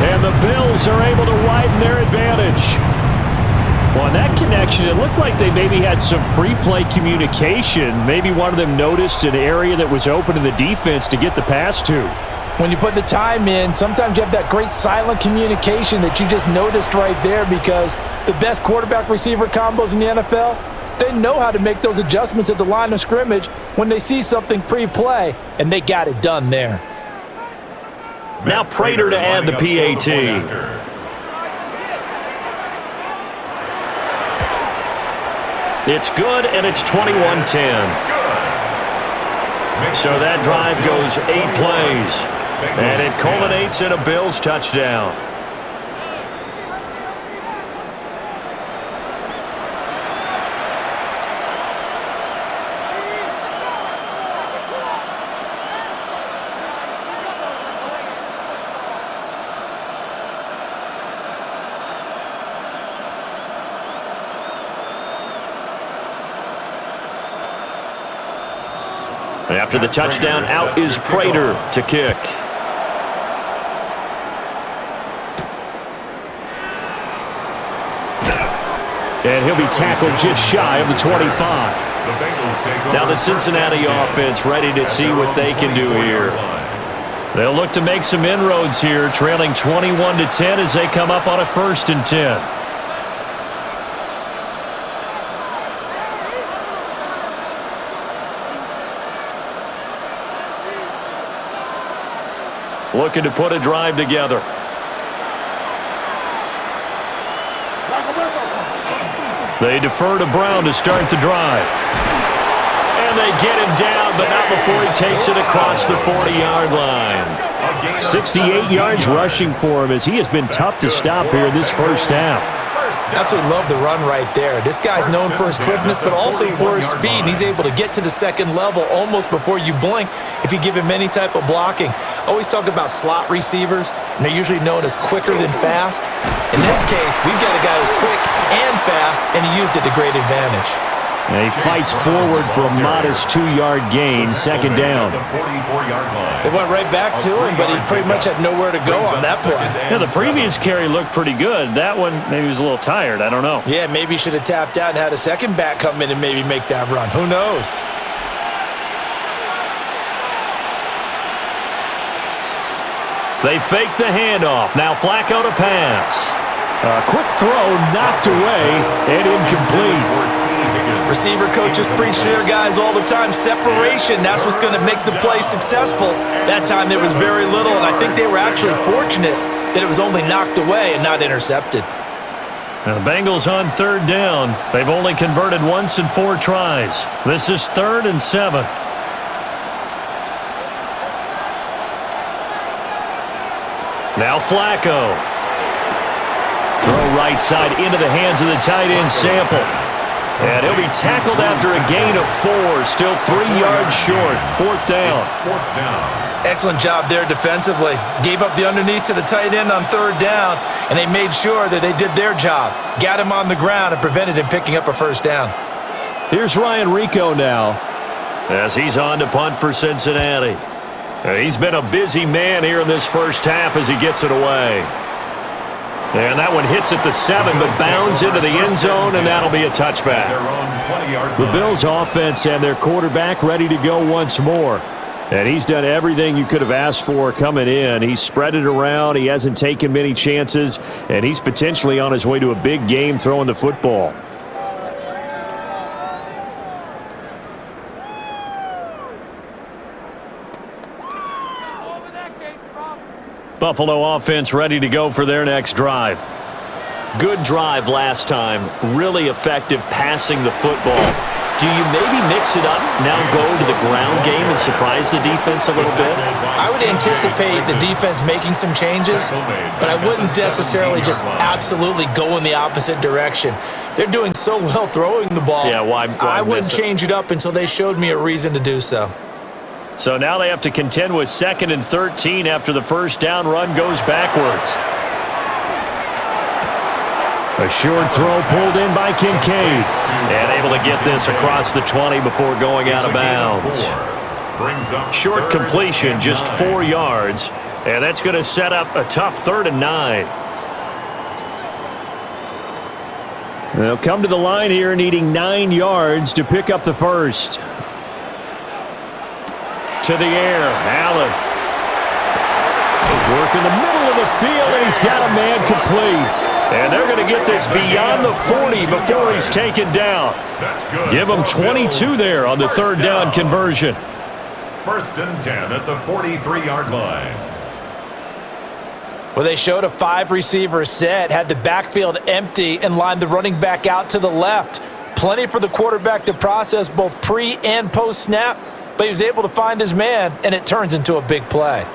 And the Bills are able to widen their advantage. Well, on that connection, it looked like they maybe had some pre-play communication. Maybe one of them noticed an area that was open in the defense to get the pass to. When you put the time in, sometimes you have that great silent communication that you just noticed right there because the best quarterback-receiver combos in the NFL, they know how to make those adjustments at the line of scrimmage when they see something pre-play, and they got it done there. Now Prater to add the PAT. It's good, and it's 21-10. So that drive goes 8 plays. And it culminates in a Bills touchdown. After the touchdown, out is Prater to kick. And he'll be tackled just shy of the 25. Now the Cincinnati offense ready to see what they can do here. They'll look to make some inroads here, trailing 21-10 as they come up on a 1st and 10. Looking to put a drive together. They defer to Brown to start the drive. And they get him down, but not before he takes it across the 40-yard line. 68 yards rushing for him as he has been tough to stop here in this first half. Absolutely love the run right there. This guy's known for his quickness, but also for his speed. And he's able to get to the second level almost before you blink if you give him any type of blocking. Always talk about slot receivers, and they're usually known as quicker than fast. In this case, we've got a guy who's quick and fast, and he used it to great advantage. And he fights forward for a modest 2-yard gain, 2nd down. They went right back to him, but he pretty much had nowhere to go on that play. Yeah, the previous carry looked pretty good. That one, maybe he was a little tired. I don't know. Yeah, maybe he should have tapped out and had a second back come in and maybe make that run. Who knows? They fake the handoff. Now Flacco to pass. A quick throw knocked away and incomplete. Receiver coaches preach to their guys all the time. Separation, that's what's going to make the play successful. That time there was very little, and I think they were actually fortunate that it was only knocked away and not intercepted. Now the Bengals on 3rd down. They've only converted once in 4 tries. This is 3rd and 7. Now Flacco. Throw right side into the hands of the tight end Sample. And he'll be tackled after a gain of 4. Still 3 yards short. 4th down. Excellent job there defensively. Gave up the underneath to the tight end on 3rd down, and they made sure that they did their job. Got him on the ground and prevented him picking up a 1st down. Here's Ryan Rico now. As he's on to punt for Cincinnati. He's been a busy man here in this first half as he gets it away. And that one hits at the 7, but bounds into the end zone, and that'll be a touchback. The Bills' offense and their quarterback ready to go once more. And he's done everything you could have asked for coming in. He's spread it around. He hasn't taken many chances, and he's potentially on his way to a big game throwing the football. Buffalo offense ready to go for their next drive. Good drive last time. Really effective passing the football. Do you maybe mix it up, now go to the ground game and surprise the defense a little bit? I would anticipate the defense making some changes, but I wouldn't necessarily just absolutely go in the opposite direction. They're doing so well throwing the ball. Yeah, why I wouldn't change it up until they showed me a reason to do so. So now they have to contend with 2nd and 13 after the 1st down run goes backwards. A short throw pulled in by Kincaid. And able to get this across the 20 before going out of bounds. Short completion, just 4 yards. And that's going to set up a tough 3rd and 9. They'll come to the line here needing 9 yards to pick up the 1st. To the air, Allen. Work in the middle of the field, and he's got a man complete. And they're going to get this beyond the 40 before he's taken down. Give him 22 there on the 3rd down conversion. 1st and 10 at the 43-yard line. Well, they showed a 5-receiver set, had the backfield empty, and lined the running back out to the left. Plenty for the quarterback to process both pre- and post-snap, but he was able to find his man, and it turns into a big play.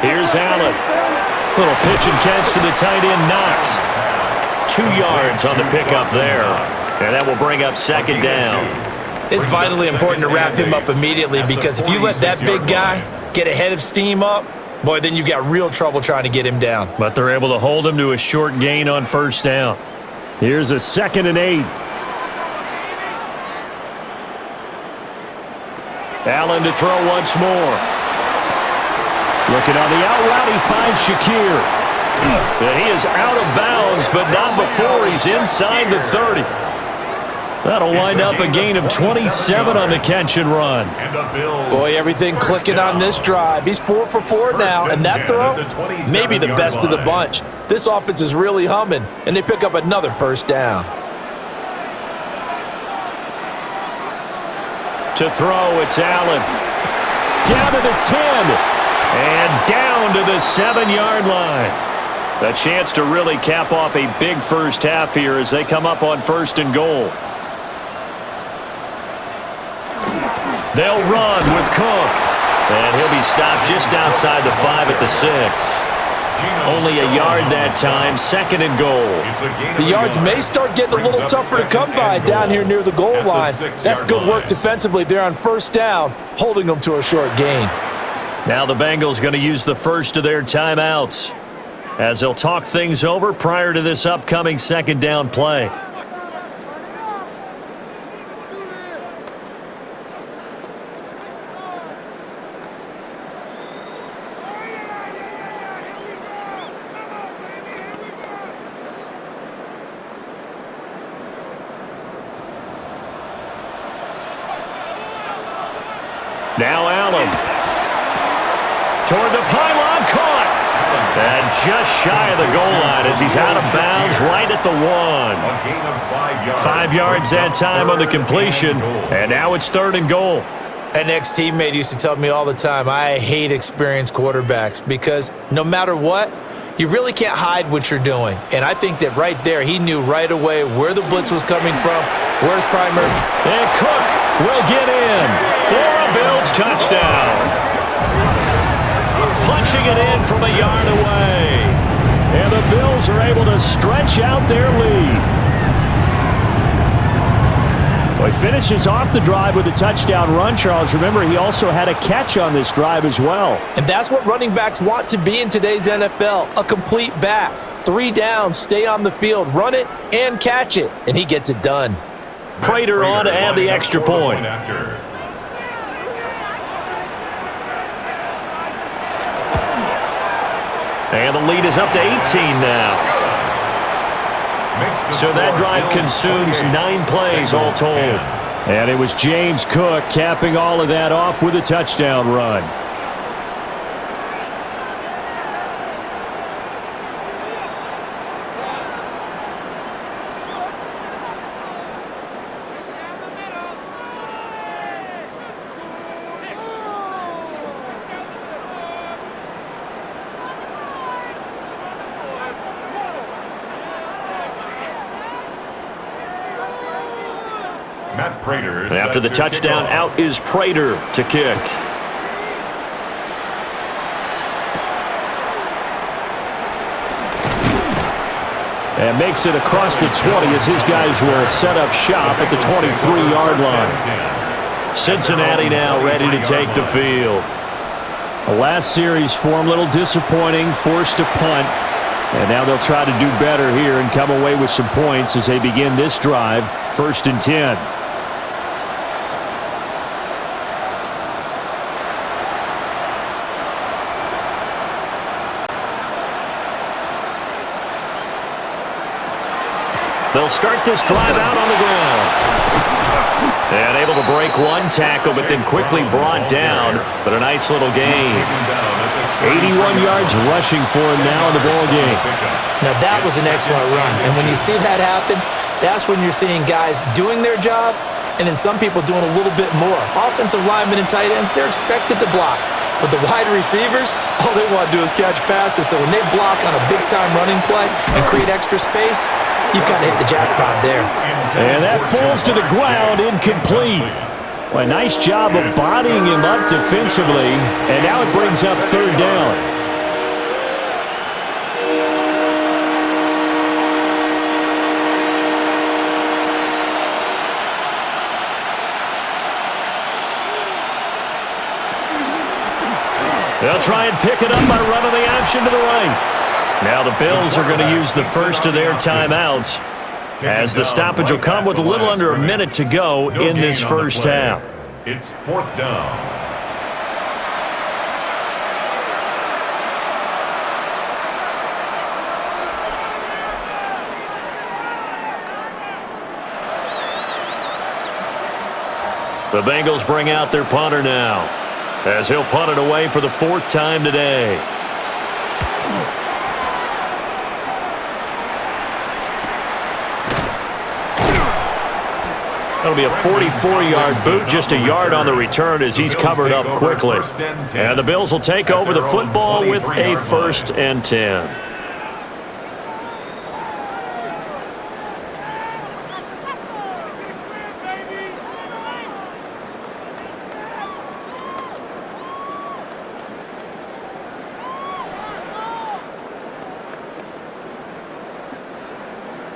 Here's Allen. Little pitch and catch to the tight end, Knox. 2 yards on the pickup there. And that will bring up 2nd down. It's vitally important to wrap him up immediately because if you let that big guy get a head of steam up, boy, then you've got real trouble trying to get him down. But they're able to hold him to a short gain on 1st down. Here's a 2nd and 8. Allen to throw once more. Looking on the out route, he finds Shakir. And he is out of bounds, but not before he's inside the 30. That'll wind up a gain of 27 on the catch and run. Boy, everything clicking on this drive. He's 4 for 4 now, and that throw, maybe the best of the bunch. This offense is really humming, and they pick up another first down. To throw, it's Allen. Down to the 10, and down to the 7-yard line. A chance to really cap off a big first half here as they come up on 1st and goal. They'll run with Cook. And he'll be stopped just outside the 5 at the 6. Only a yard that time, 2nd and goal. The yards may start getting a little tougher to come by down here near the goal line. That's good work defensively there on 1st down, holding them to a short gain. Now the Bengals going to use the first of their timeouts as they'll talk things over prior to this upcoming 2nd down play. Now Allen. Toward the pylon, caught. And just shy of the goal line as he's out of bounds right at the 1. 5 yards that time on the completion, and now it's 3rd and goal. An ex-teammate used to tell me all the time, I hate experienced quarterbacks because no matter what, you really can't hide what you're doing. And I think that right there, he knew right away where the blitz was coming from, where's primary. And Cook will get in for a Bills touchdown. Punching it in from a yard away. And the Bills are able to stretch out their lead. Well, he finishes off the drive with a touchdown run, Charles. Remember, he also had a catch on this drive as well. And that's what running backs want to be in today's NFL, a complete back. 3 downs, stay on the field, run it, and catch it. And he gets it done. Prater on to add the extra point. And the lead is up to 18 now. So that drive consumes 9 plays all told. And it was James Cook capping all of that off with a touchdown run. And after the touchdown, out is Prater to kick. And makes it across the 20 as his guys will set up shop at the 23-yard line. Cincinnati now ready to take the field. The last series for him, a little disappointing, forced to punt. And now they'll try to do better here and come away with some points as they begin this drive, 1st and 10. They'll start this drive out on the ground. And able to break one tackle, but then quickly brought down. But a nice little gain. 81 yards rushing for him now in the ball game. Now that was an excellent run. And when you see that happen, that's when you're seeing guys doing their job and then some people doing a little bit more. Offensive linemen and tight ends, they're expected to block. But the wide receivers, all they want to do is catch passes. So when they block on a big-time running play and create extra space, you've got to hit the jackpot there. And that falls to the ground, incomplete. Well, a nice job of bodying him up defensively, and now it brings up 3rd down. They'll try and pick it up by running the option to the right. Now the Bills are going to use the first of their timeouts as the stoppage will come with a little under a minute to go in this first half. It's 4th down. The Bengals bring out their punter now, as he'll punt it away for the 4th time today. That'll be a 44-yard boot, just a yard on the return as he's covered up quickly. And the Bills will take over the football with a 1st and 10.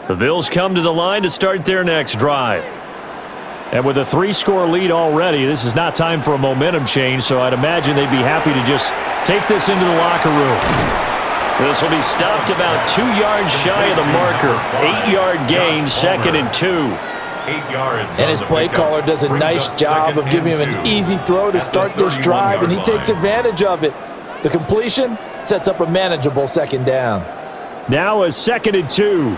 The Bills come to the line to start their next drive. And with a 3-score lead already, this is not time for a momentum change, so I'd imagine they'd be happy to just take this into the locker room. This will be stopped about 2 yards shy of the marker. 8-yard gain, 2nd and 2. 8 yards. And his play caller does a nice job of giving him an easy throw to start this drive, and he takes advantage of it. The completion sets up a manageable 2nd down. Now a 2nd and 2.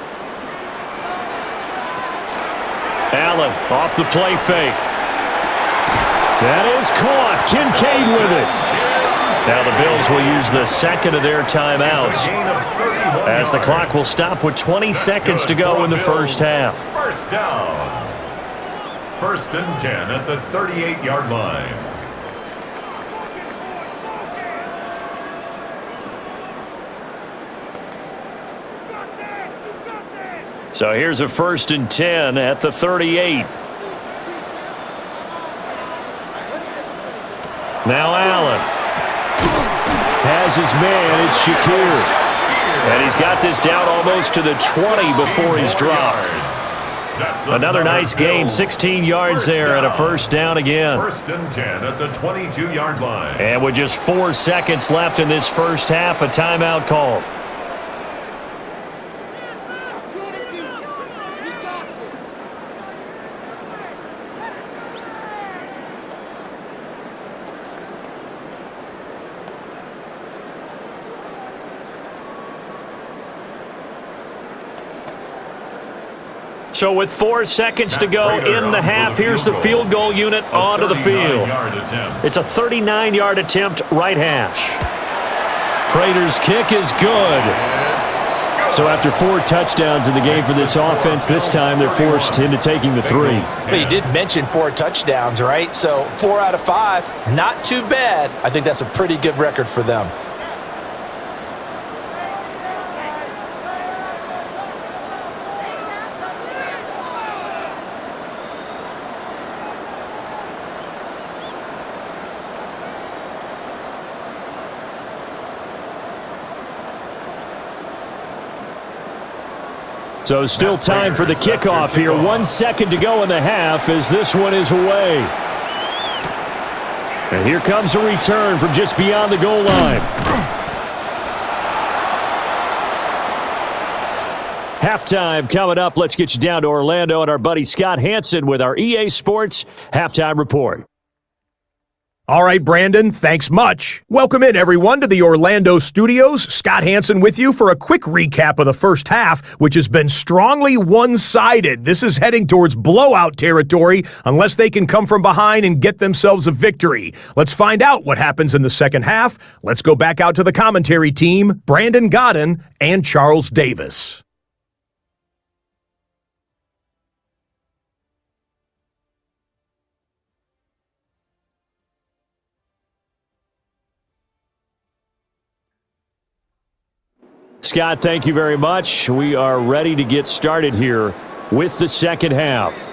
Allen off the play fake. That is caught. Kincaid with it. Now the Bills will use the 2nd of their timeouts, as the clock will stop with 20 seconds to go in the first half. 1st down. 1st and 10 at the 38-yard line. So here's a 1st and 10 at the 38. Now Allen has his man. It's Shakir. And he's got this down almost to the 20 before he's dropped. Another nice gain, 16 yards there, and a 1st down again. 1st and 10 at the 22-yard line. And with just 4 seconds left in this first half, a timeout call. So with 4 seconds to go in the half, here's the field goal unit onto the field. It's a 39-yard attempt, right hash. Prater's kick is good. So after 4 touchdowns in the game for this offense, this time they're forced into taking the 3. But you did mention 4 touchdowns, right? So 4 out of 5, not too bad. I think that's a pretty good record for them. So still time for the kickoff here. 1 second to go in the half as this one is away. And here comes a return from just beyond the goal line. Halftime coming up. Let's get you down to Orlando and our buddy Scott Hansen with our EA Sports Halftime Report. All right, Brandon, thanks much. Welcome in, everyone, to the Orlando studios. Scott Hansen with you for a quick recap of the first half, which has been strongly one-sided. This is heading towards blowout territory unless they can come from behind and get themselves a victory. Let's find out what happens in the second half. Let's go back out to the commentary team, Brandon Godden and Charles Davis. Scott, thank you very much. We are ready to get started here with the second half.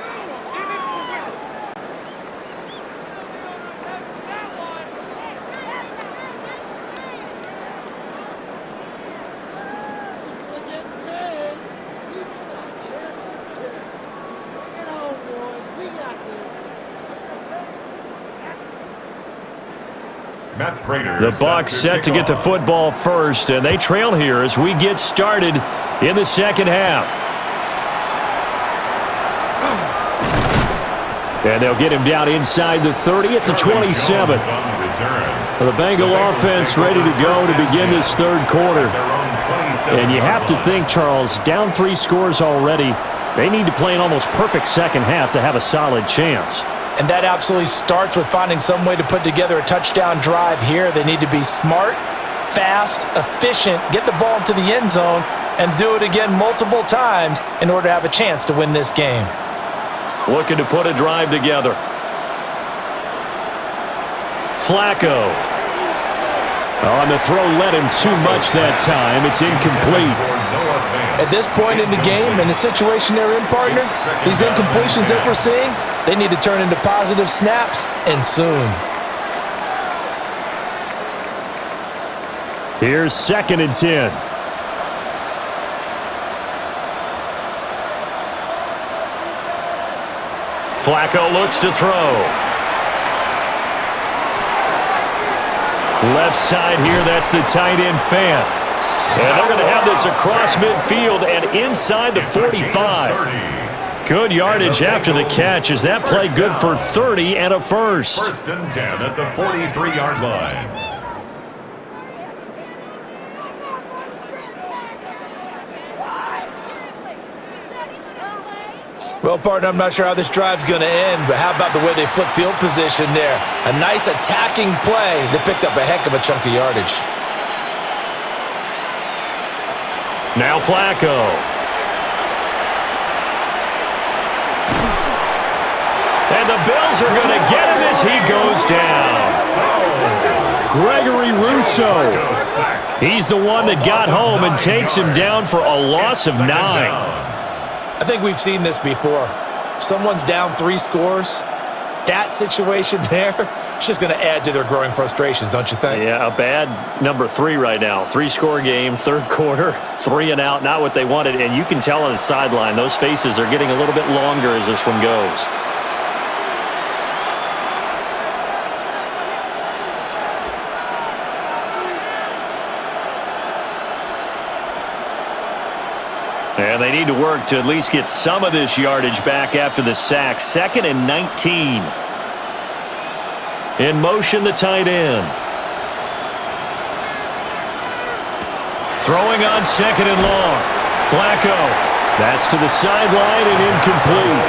The Bucs set to get the football first, and they trail here as we get started in the second half. And they'll get him down inside the 30 at the 27. The Bengal offense ready to go to begin this third quarter. And you have to think, Charles, down 3 scores already. They need to play an almost perfect second half to have a solid chance. And that absolutely starts with finding some way to put together a touchdown drive here. They need to be smart, fast, efficient, get the ball into the end zone, and do it again multiple times in order to have a chance to win this game. Looking to put a drive together. Flacco. On the throw, led him too much that time. It's incomplete. At this point in the game, in the situation they're in, partner, these incompletions that we're seeing, they need to turn into positive snaps, and soon. Here's 2nd and 10. Flacco looks to throw. Left side here, that's the tight end Fant. And they're going to have this across midfield and inside the 45. Good yardage after the catch. Is that play good for 30 and a first? 1st and 10 at the 43-yard line. Well, partner, I'm not sure how this drive's going to end, but how about the way they flip field position there? A nice attacking play that picked up a heck of a chunk of yardage. Now Flacco. And the Bills are going to get him as he goes down. Gregory Rousseau. He's the one that got home and takes him down for a loss of 9. I think we've seen this before. If someone's down 3 scores, that situation there, it's just going to add to their growing frustrations, don't you think? Yeah, a bad number 3 right now. 3-score game, third quarter, 3 and out, not what they wanted. And you can tell on the sideline, those faces are getting a little bit longer as this one goes. And they need to work to at least get some of this yardage back after the sack. 2nd and 19. In motion, the tight end. Throwing on 2nd and long. Flacco. That's to the sideline and incomplete.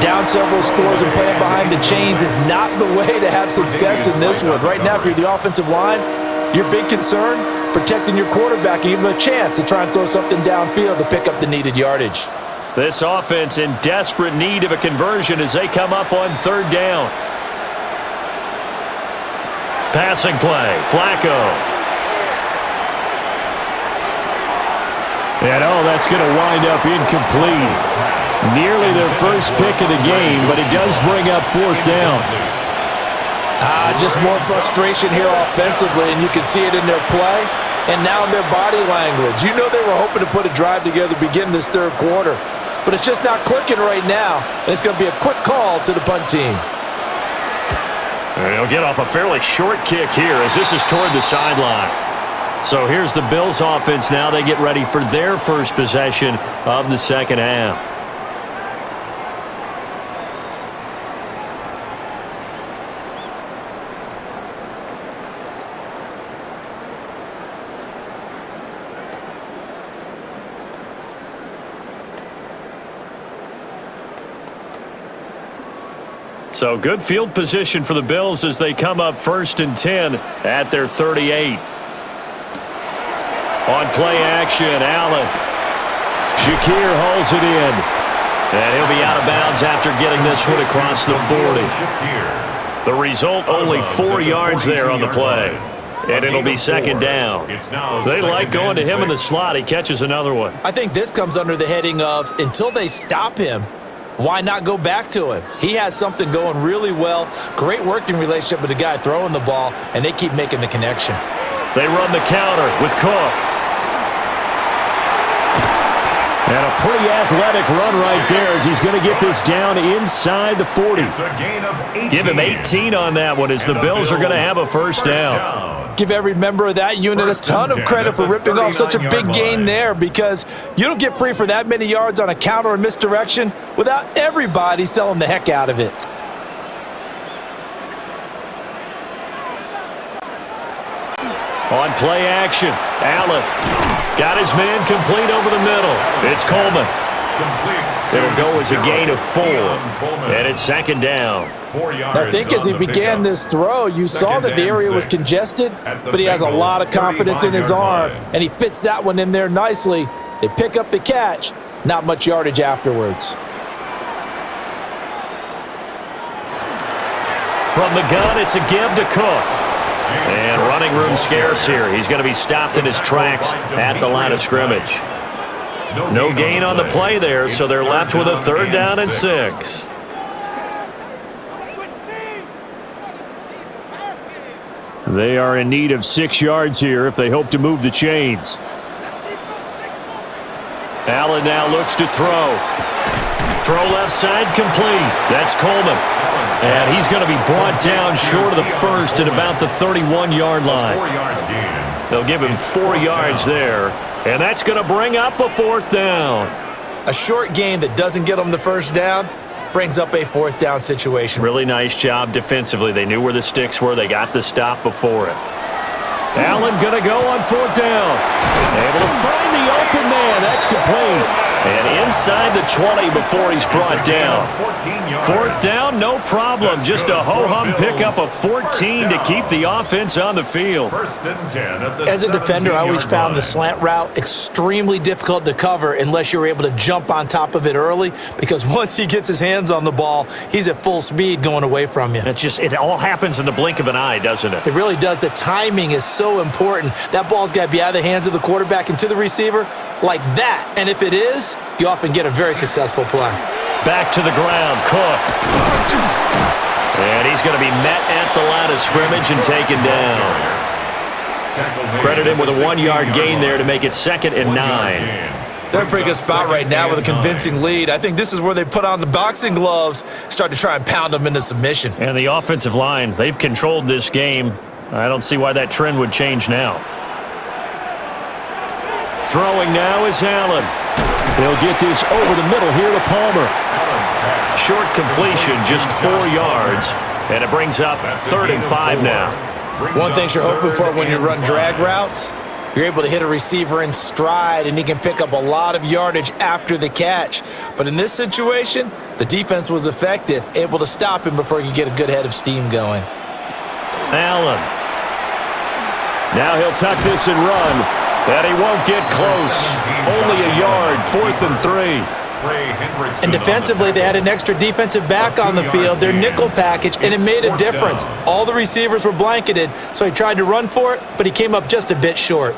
Down several scores and playing behind the chains is not the way to have success in this one. Right now, if you're the offensive line, your big concern, protecting your quarterback, even a chance to try and throw something downfield to pick up the needed yardage. This offense in desperate need of a conversion as they come up on 3rd down. Passing play, Flacco. And that's going to wind up incomplete. Nearly their first pick of the game, but it does bring up 4th down. Just more frustration here offensively, and you can see it in their play and now in their body language. You know they were hoping to put a drive together to begin this third quarter, but it's just not clicking right now, and it's going to be a quick call to the punt team. And he'll get off a fairly short kick here as this is toward the sideline. So here's the Bills offense now. They get ready for their first possession of the second half. So good field position for the Bills as they come up 1st and 10 at their 38. On play action, Allen. Shakir hauls it in. And he'll be out of bounds after getting this one across the 40. The result, only 4 yards there on the play. And it'll be 2nd down. They like going to him in the slot. He catches another one. I think this comes under the heading of until they stop him, why not go back to him? He has something going really well. Great working relationship with the guy throwing the ball, and they keep making the connection. They run the counter with Cook. And a pretty athletic run right there as he's going to get this down inside the 40. It's a gain of 18. Give him 18 on that one as the Bills are going to have a first down. Give every member of that unit a ton of credit for ripping off such a big gain there, because you don't get free for that many yards on a counter or misdirection without everybody selling the heck out of it. On play action, Allen got his man complete over the middle. It's Coleman. It'll go as a gain of 4, and it's second down. I think as he began this throw, you saw that the area was congested, but he has a lot of confidence in his arm, and he fits that one in there nicely. They pick up the catch, not much yardage afterwards. From the gun, it's a give to Cook. And running room scarce here. He's going to be stopped in his tracks at the line of scrimmage. No gain on the play there, so they're left with a 3rd down and 6. They are in need of 6 yards here if they hope to move the chains. Allen now looks to throw. Throw left side complete. That's Coleman. And he's going to be brought down short of the first at about the 31-yard line. They'll give him 4 yards there, and that's going to bring up a 4th down. A short gain that doesn't get them the first down brings up a 4th down situation. Really nice job defensively. They knew where the sticks were. They got the stop before it. Allen going to go on 4th down. Able to find the open man. That's complete. And inside the 20 before he's brought down. 4th down, no problem. Just a ho-hum pickup of 14 to keep the offense on the field. As a defender, I always found the slant route extremely difficult to cover unless you're able to jump on top of it early, because once he gets his hands on the ball, he's at full speed going away from you. It all happens in the blink of an eye, doesn't it? It really does. The timing is so important. That ball's got to be out of the hands of the quarterback and to the receiver like that. And if it is, you often get a very successful play. Back to the ground, Cook. And he's going to be met at the line of scrimmage and taken down. Credit him with a 1-yard gain there to make it 2nd and 9. They're in a pretty good spot right now with a convincing lead. I think this is where they put on the boxing gloves, start to try and pound them into submission. And the offensive line, they've controlled this game. I don't see why that trend would change now. Throwing now is Allen. He'll get this over the middle here to Palmer. Short completion, just 4 yards, and it brings up 3rd and 5 now. One thing you're hoping for when you run drag routes, you're able to hit a receiver in stride, and he can pick up a lot of yardage after the catch. But in this situation, the defense was effective, able to stop him before he could get a good head of steam going. Allen. Now he'll tuck this and run. And he won't get close. Only a yard, 4th and 3. And defensively, they had an extra defensive back on the field, their nickel package, and it made a difference. All the receivers were blanketed, so he tried to run for it, but he came up just a bit short.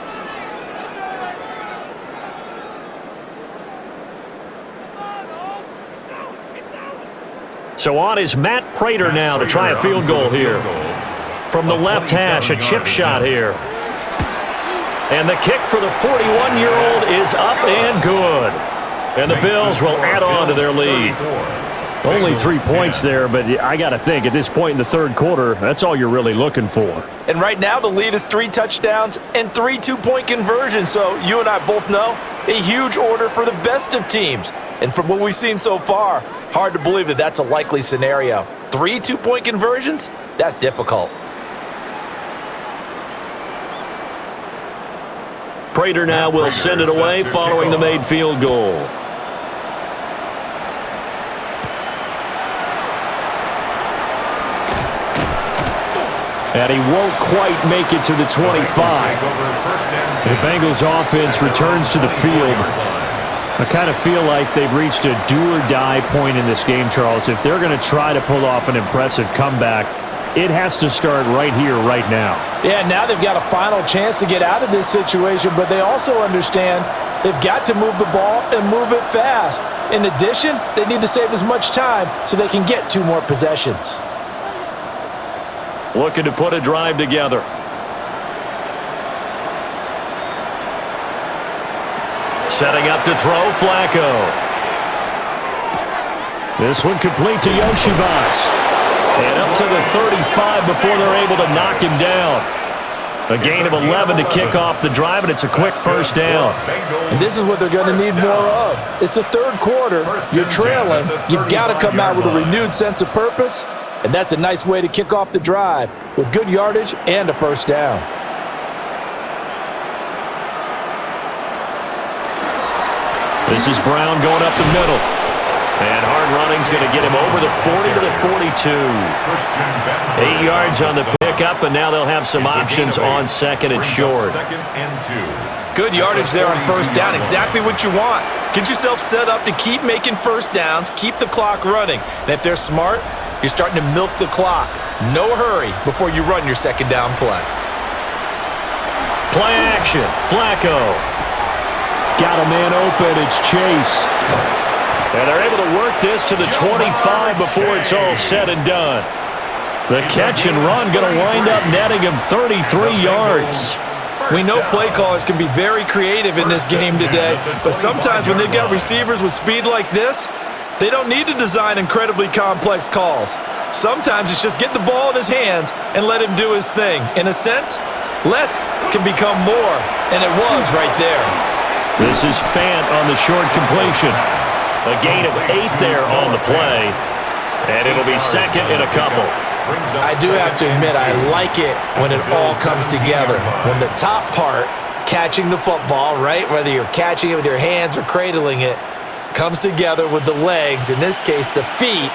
So on is Matt Prater now to try a field goal here. From the left hash, a chip shot here. And the kick for the 41-year-old is up and good. And the Bills will add on to their lead. Only 3 points there, but I got to think at this point in the 3rd quarter, that's all you're really looking for. And right now the lead is 3 touchdowns and 3 two-point conversions. So you and I both know a huge order for the best of teams. And from what we've seen so far, hard to believe that that's a likely scenario. 3 two-point conversions? That's difficult. Prater now will send it away following the made field goal. And he won't quite make it to the 25. The Bengals offense returns to the field. I kind of feel like they've reached a do-or-die point in this game, Charles. If they're going to try to pull off an impressive comeback, it has to start right here, right now. Yeah, now they've got a final chance to get out of this situation, but they also understand they've got to move the ball and move it fast. In addition, they need to save as much time so they can get 2 more possessions. Looking to put a drive together. Setting up to throw, Flacco. This one complete to Yoshibas. And up to the 35 before they're able to knock him down. A gain of 11 to kick off the drive, and it's a quick first down. And this is what they're going to need more of. It's the third quarter. You're trailing. You've got to come out with a renewed sense of purpose, and that's a nice way to kick off the drive with good yardage and a first down. This is Brown going up the middle. And hard running's going to get him over the 40 to the 42. 8 yards on the pickup, and now they'll have some options on second and short. Good yardage there on first down. Exactly what you want. Get yourself set up to keep making first downs, keep the clock running. And if they're smart, you're starting to milk the clock. No hurry before you run your second down play. Play action. Flacco. Got a man open. It's Chase. And they're able to work this to the 25 before it's all said and done. The catch and run going to wind up netting him 33 yards. We know play callers can be very creative in this game today, but sometimes when they've got receivers with speed like this, they don't need to design incredibly complex calls. Sometimes it's just get the ball in his hands and let him do his thing. In a sense, less can become more, and it was right there. This is Fant on the short completion. A gain of 8 there on the play, and it'll be second in a couple. I do have to admit, I like it when it all comes together. When the top part, catching the football, right, whether you're catching it with your hands or cradling it, comes together with the legs, in this case the feet,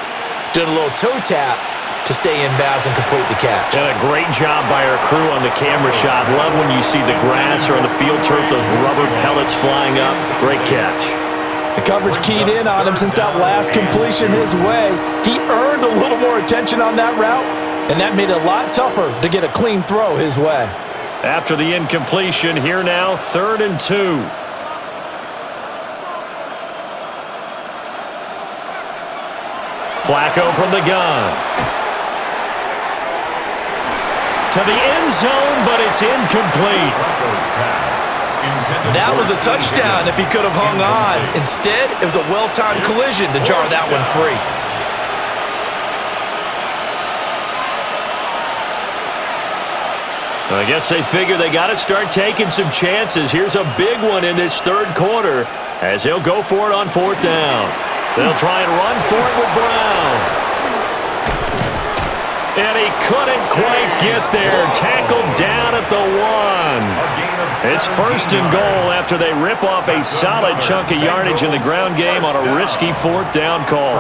doing a little toe tap to stay in bounds and complete the catch. And a great job by our crew on the camera shot. Love when you see the grass or on the field turf, those rubber pellets flying up. Great catch. The coverage keyed in on him since that last completion his way. He earned a little more attention on that route, and that made it a lot tougher to get a clean throw his way. After the incompletion, here now, 3rd and 2. Flacco from the gun. To the end zone, but it's incomplete. That was a touchdown if he could have hung on. Instead, it was a well-timed collision to jar that one free. I guess they figure they got to start taking some chances. Here's a big one in this third quarter as he'll go for it on 4th down. They'll try and run for it with Brown. And he couldn't quite get there. Tackled down at the 1. It's 1st and goal after they rip off a solid chunk of yardage in the ground game on a risky 4th down call.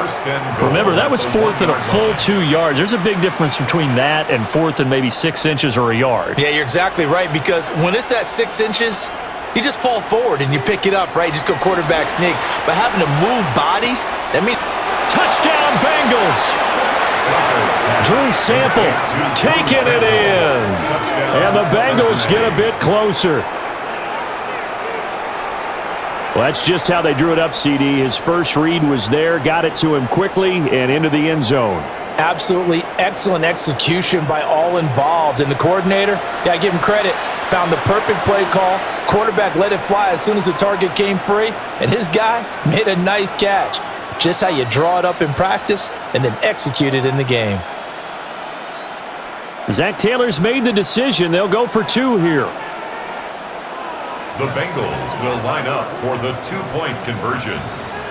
Remember, that was 4th and a full 2 yards. There's a big difference between that and 4th and maybe 6 inches or a yard. Yeah, you're exactly right, because when it's that 6 inches, you just fall forward and you pick it up, right? You just go quarterback sneak. But having to move bodies, that means... Touchdown, Bengals! Drew Sample taking it in. And the Bengals get a bit closer. Well, that's just how they drew it up, CD. His first read was there, got it to him quickly, and into the end zone. Absolutely excellent execution by all involved. And the coordinator, gotta give him credit, found the perfect play call. Quarterback let it fly as soon as the target came free, and his guy made a nice catch. Just how you draw it up in practice and then execute it in the game. Zach Taylor's made the decision. They'll go for 2 here. The Bengals will line up for the 2-point conversion.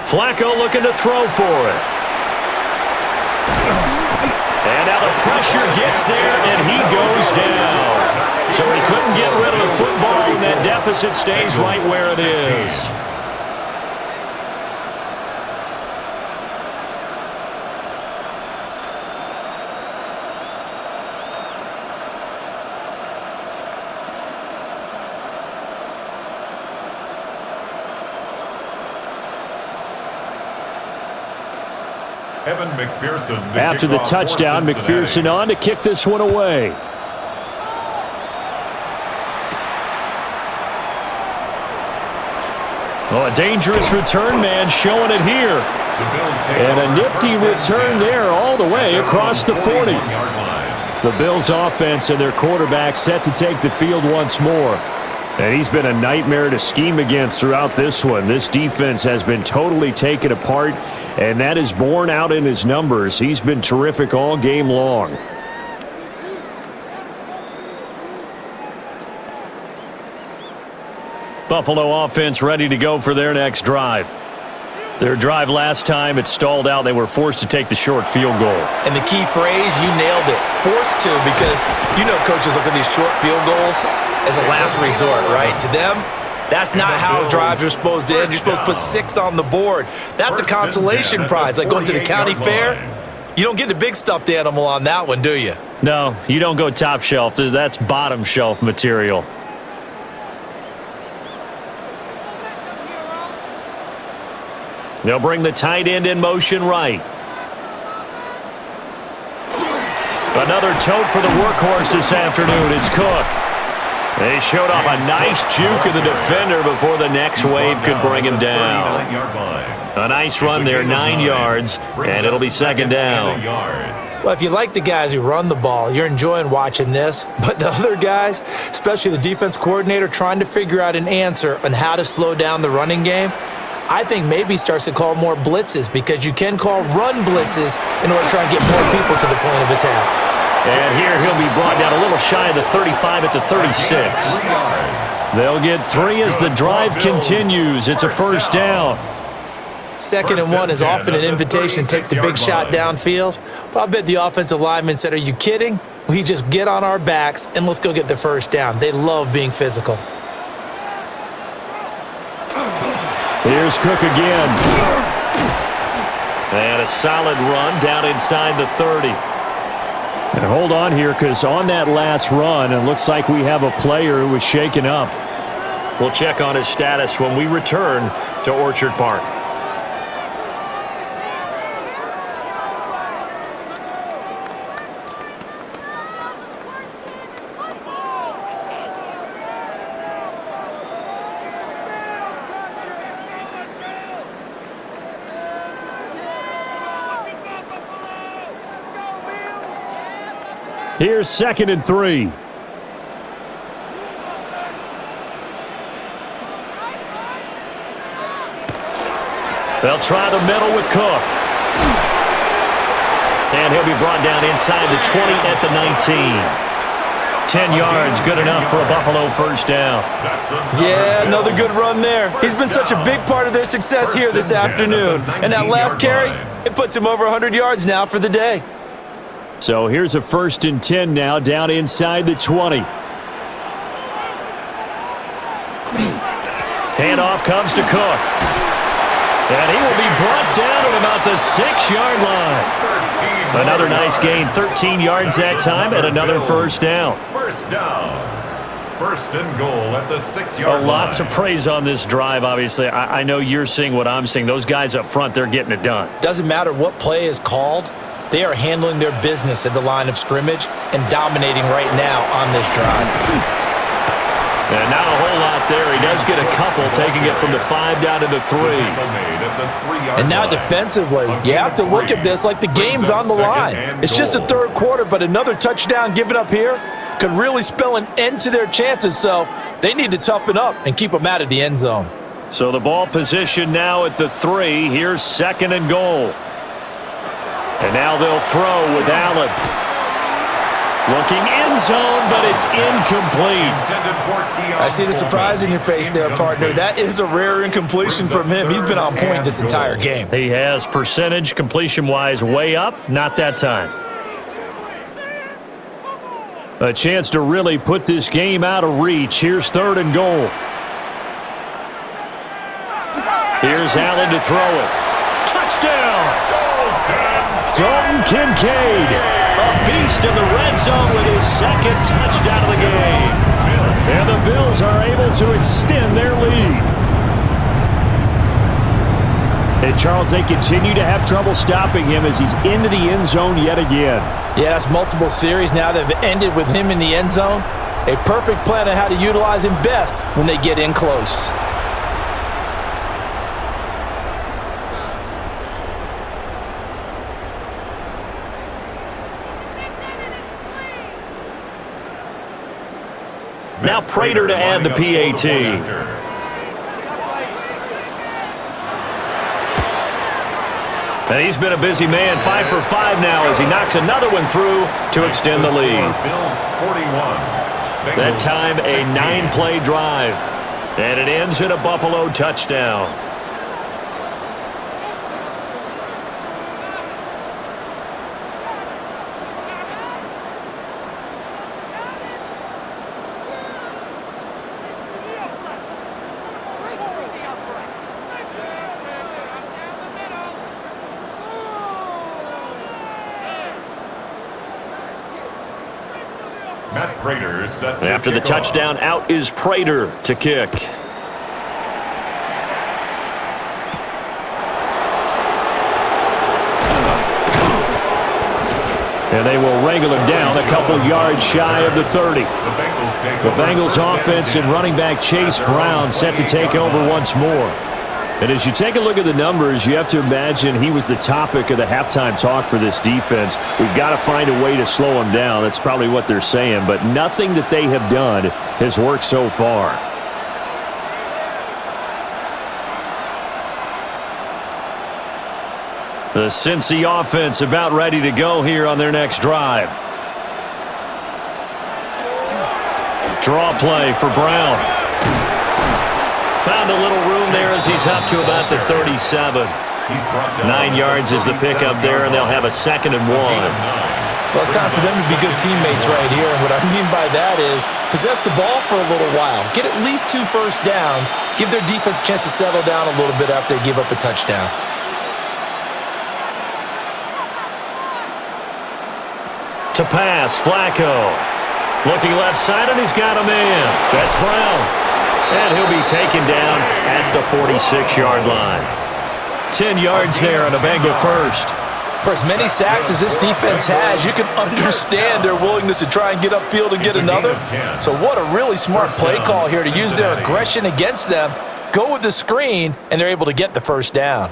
Flacco looking to throw for it. And now the pressure gets there, and he goes down. So he couldn't get rid of the football, and that deficit stays right where it is. After the touchdown, McPherson on to kick this one away. Oh, a dangerous return man showing it here. And a nifty return there all the way across the 40. The Bills offense and their quarterback set to take the field once more. And he's been a nightmare to scheme against throughout this one. This defense has been totally taken apart, and that is borne out in his numbers. He's been terrific all game long. Buffalo offense ready to go for their next drive. Their drive last time, it stalled out. They were forced to take the short field goal. And the key phrase, you nailed it, forced to, because you know coaches look at these short field goals as a last resort, right? To them, that's not how drives are supposed to end. You're supposed to put 6 on the board. That's a consolation prize, like going to the county fair. You don't get the big stuffed animal on that one, do you? No, you don't go top shelf. That's bottom shelf material. They'll bring the tight end in motion right. Another tote for the workhorse this afternoon. It's Cook. They showed off a nice juke of the defender before the next wave could bring him down. A nice run there, 9 yards, and it'll be second down. Well, if you like the guys who run the ball, you're enjoying watching this. But the other guys, especially the defense coordinator, trying to figure out an answer on how to slow down the running game, I think maybe starts to call more blitzes, because you can call run blitzes in order to try and get more people to the point of attack. And here he'll be brought down a little shy of the 35 at the 36. They'll get 3 as the drive continues. It's a first down. 2nd and 1 is often an invitation to take the big shot downfield. But I bet the offensive lineman said, "Are you kidding? We just get on our backs and let's go get the first down." They love being physical. Here's Cook again. And a solid run down inside the 30. And hold on here, because on that last run, it looks like we have a player who was shaken up. We'll check on his status when we return to Orchard Park. Here's 2nd and 3. They'll try the middle with Cook. And he'll be brought down inside the 20 at the 19. 10 yards, good enough for a Buffalo first down. Yeah, another good run there. He's been such a big part of their success here this afternoon. And that last carry, it puts him over 100 yards now for the day. So here's a 1st and 10 now, down inside the 20. Handoff comes to Cook. And he will be brought down at about the 6-yard line. Another nice gain, 13 yards that time, and another first down. First down. 1st and goal at the 6-yard line. A lot to praise on this drive, obviously. I know you're seeing what I'm seeing. Those guys up front, they're getting it done. Doesn't matter what play is called. They are handling their business at the line of scrimmage and dominating right now on this drive. And not a whole lot there. He does get a couple, taking it from the 5 down to the 3. And now defensively, you have to look at this like the game's on the line. It's just the 3rd quarter, but another touchdown given up here could really spell an end to their chances. So they need to toughen up and keep them out of the end zone. So the ball position now at the 3. Here's 2nd and goal. And now they'll throw with Allen. Looking end zone, but it's incomplete. I see the surprise in your face there, partner. That is a rare incompletion from him. He's been on point this entire game. He has percentage, completion-wise, way up. Not that time. A chance to really put this game out of reach. Here's 3rd and goal. Here's Allen to throw it. Touchdown! Dalton Kincaid, a beast in the red zone with his 2nd touchdown of the game. And the Bills are able to extend their lead. And Charles, they continue to have trouble stopping him as he's into the end zone yet again. Yeah, that's multiple series now that have ended with him in the end zone. A perfect plan on how to utilize him best when they get in close. Now Prater to add the PAT. And he's been a busy man, 5 for 5 now as he knocks another one through to extend the lead. That time a 9-play drive. And it ends in a Buffalo touchdown. After the touchdown, out is Prater to kick. And they will wrangle him down a couple yards shy of the 30. The Bengals offense and running back Chase Brown set to take over once more. And as you take a look at the numbers, you have to imagine he was the topic of the halftime talk for this defense. We've got to find a way to slow him down. That's probably what they're saying. But nothing that they have done has worked so far. The Cincy offense about ready to go here on their next drive. Draw play for Brown. Found a little room there as he's up to about the 37. 9 yards is the pickup there, and they'll have a 2nd and 1. Well, it's time for them to be good teammates right here. And what I mean by that is possess the ball for a little while. Get at least 2 first downs. Give their defense a chance to settle down a little bit after they give up a touchdown. To pass, Flacco. Looking left side, and he's got a man. That's Brown. And he'll be taken down at the 46-yard line. 10 yards there on a Bengal first. For as many sacks as this defense has, you can understand their willingness to try and get upfield and get another. So what a really smart play call here to use their aggression against them, go with the screen, and they're able to get the first down.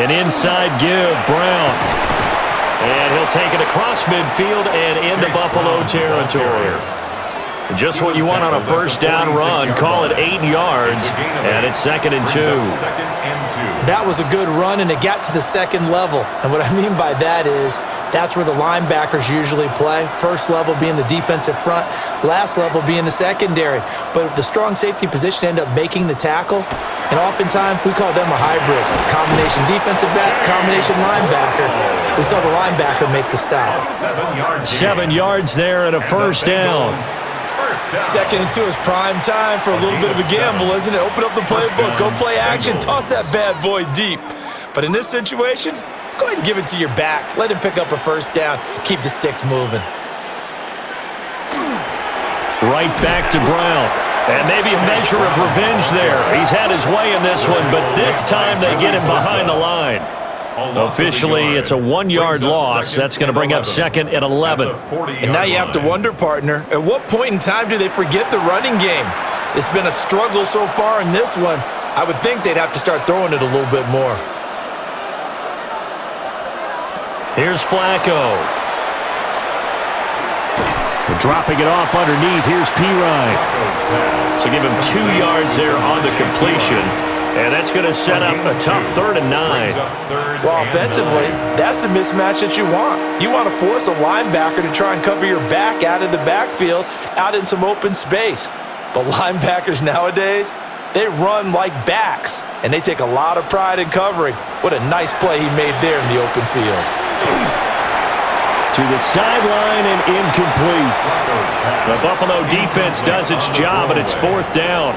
An inside give, Brown. And he'll take it across midfield and into Buffalo territory. Just what you want on a first down run. Call it 8 yards, and it's 2nd and 2. That was a good run, and it got to the second level. And what I mean by that is that's where the linebackers usually play. First level being the defensive front, last level being the secondary. But the strong safety position ended up making the tackle, and oftentimes we call them a hybrid. Combination defensive back, combination linebacker. We saw the linebacker make the stop. 7 yards there and a first down. 2nd and 2 is prime time for a little bit of a gamble, isn't it? Open up the playbook, go play action, toss that bad boy deep. But in this situation, go ahead and give it to your back. Let him pick up a first down. Keep the sticks moving. Right back to Brown. And maybe a measure of revenge there. He's had his way in this one, but this time they get him behind the line. Officially, it's a 1-yard loss. That's going to bring up 2nd and 11. And now you have to wonder, partner, at what point in time do they forget the running game? It's been a struggle so far in this one. I would think they'd have to start throwing it a little bit more. Here's Flacco. Dropping it off underneath. Here's Pirine. So give him 2 yards there on the completion. And that's going to set up a tough 3rd and 9. Well, offensively, that's the mismatch that you want. You want to force a linebacker to try and cover your back out of the backfield, out in some open space. But linebackers nowadays, they run like backs, and they take a lot of pride in covering. What a nice play he made there in the open field. To the sideline and incomplete. The Buffalo defense does its job, and it's 4th down.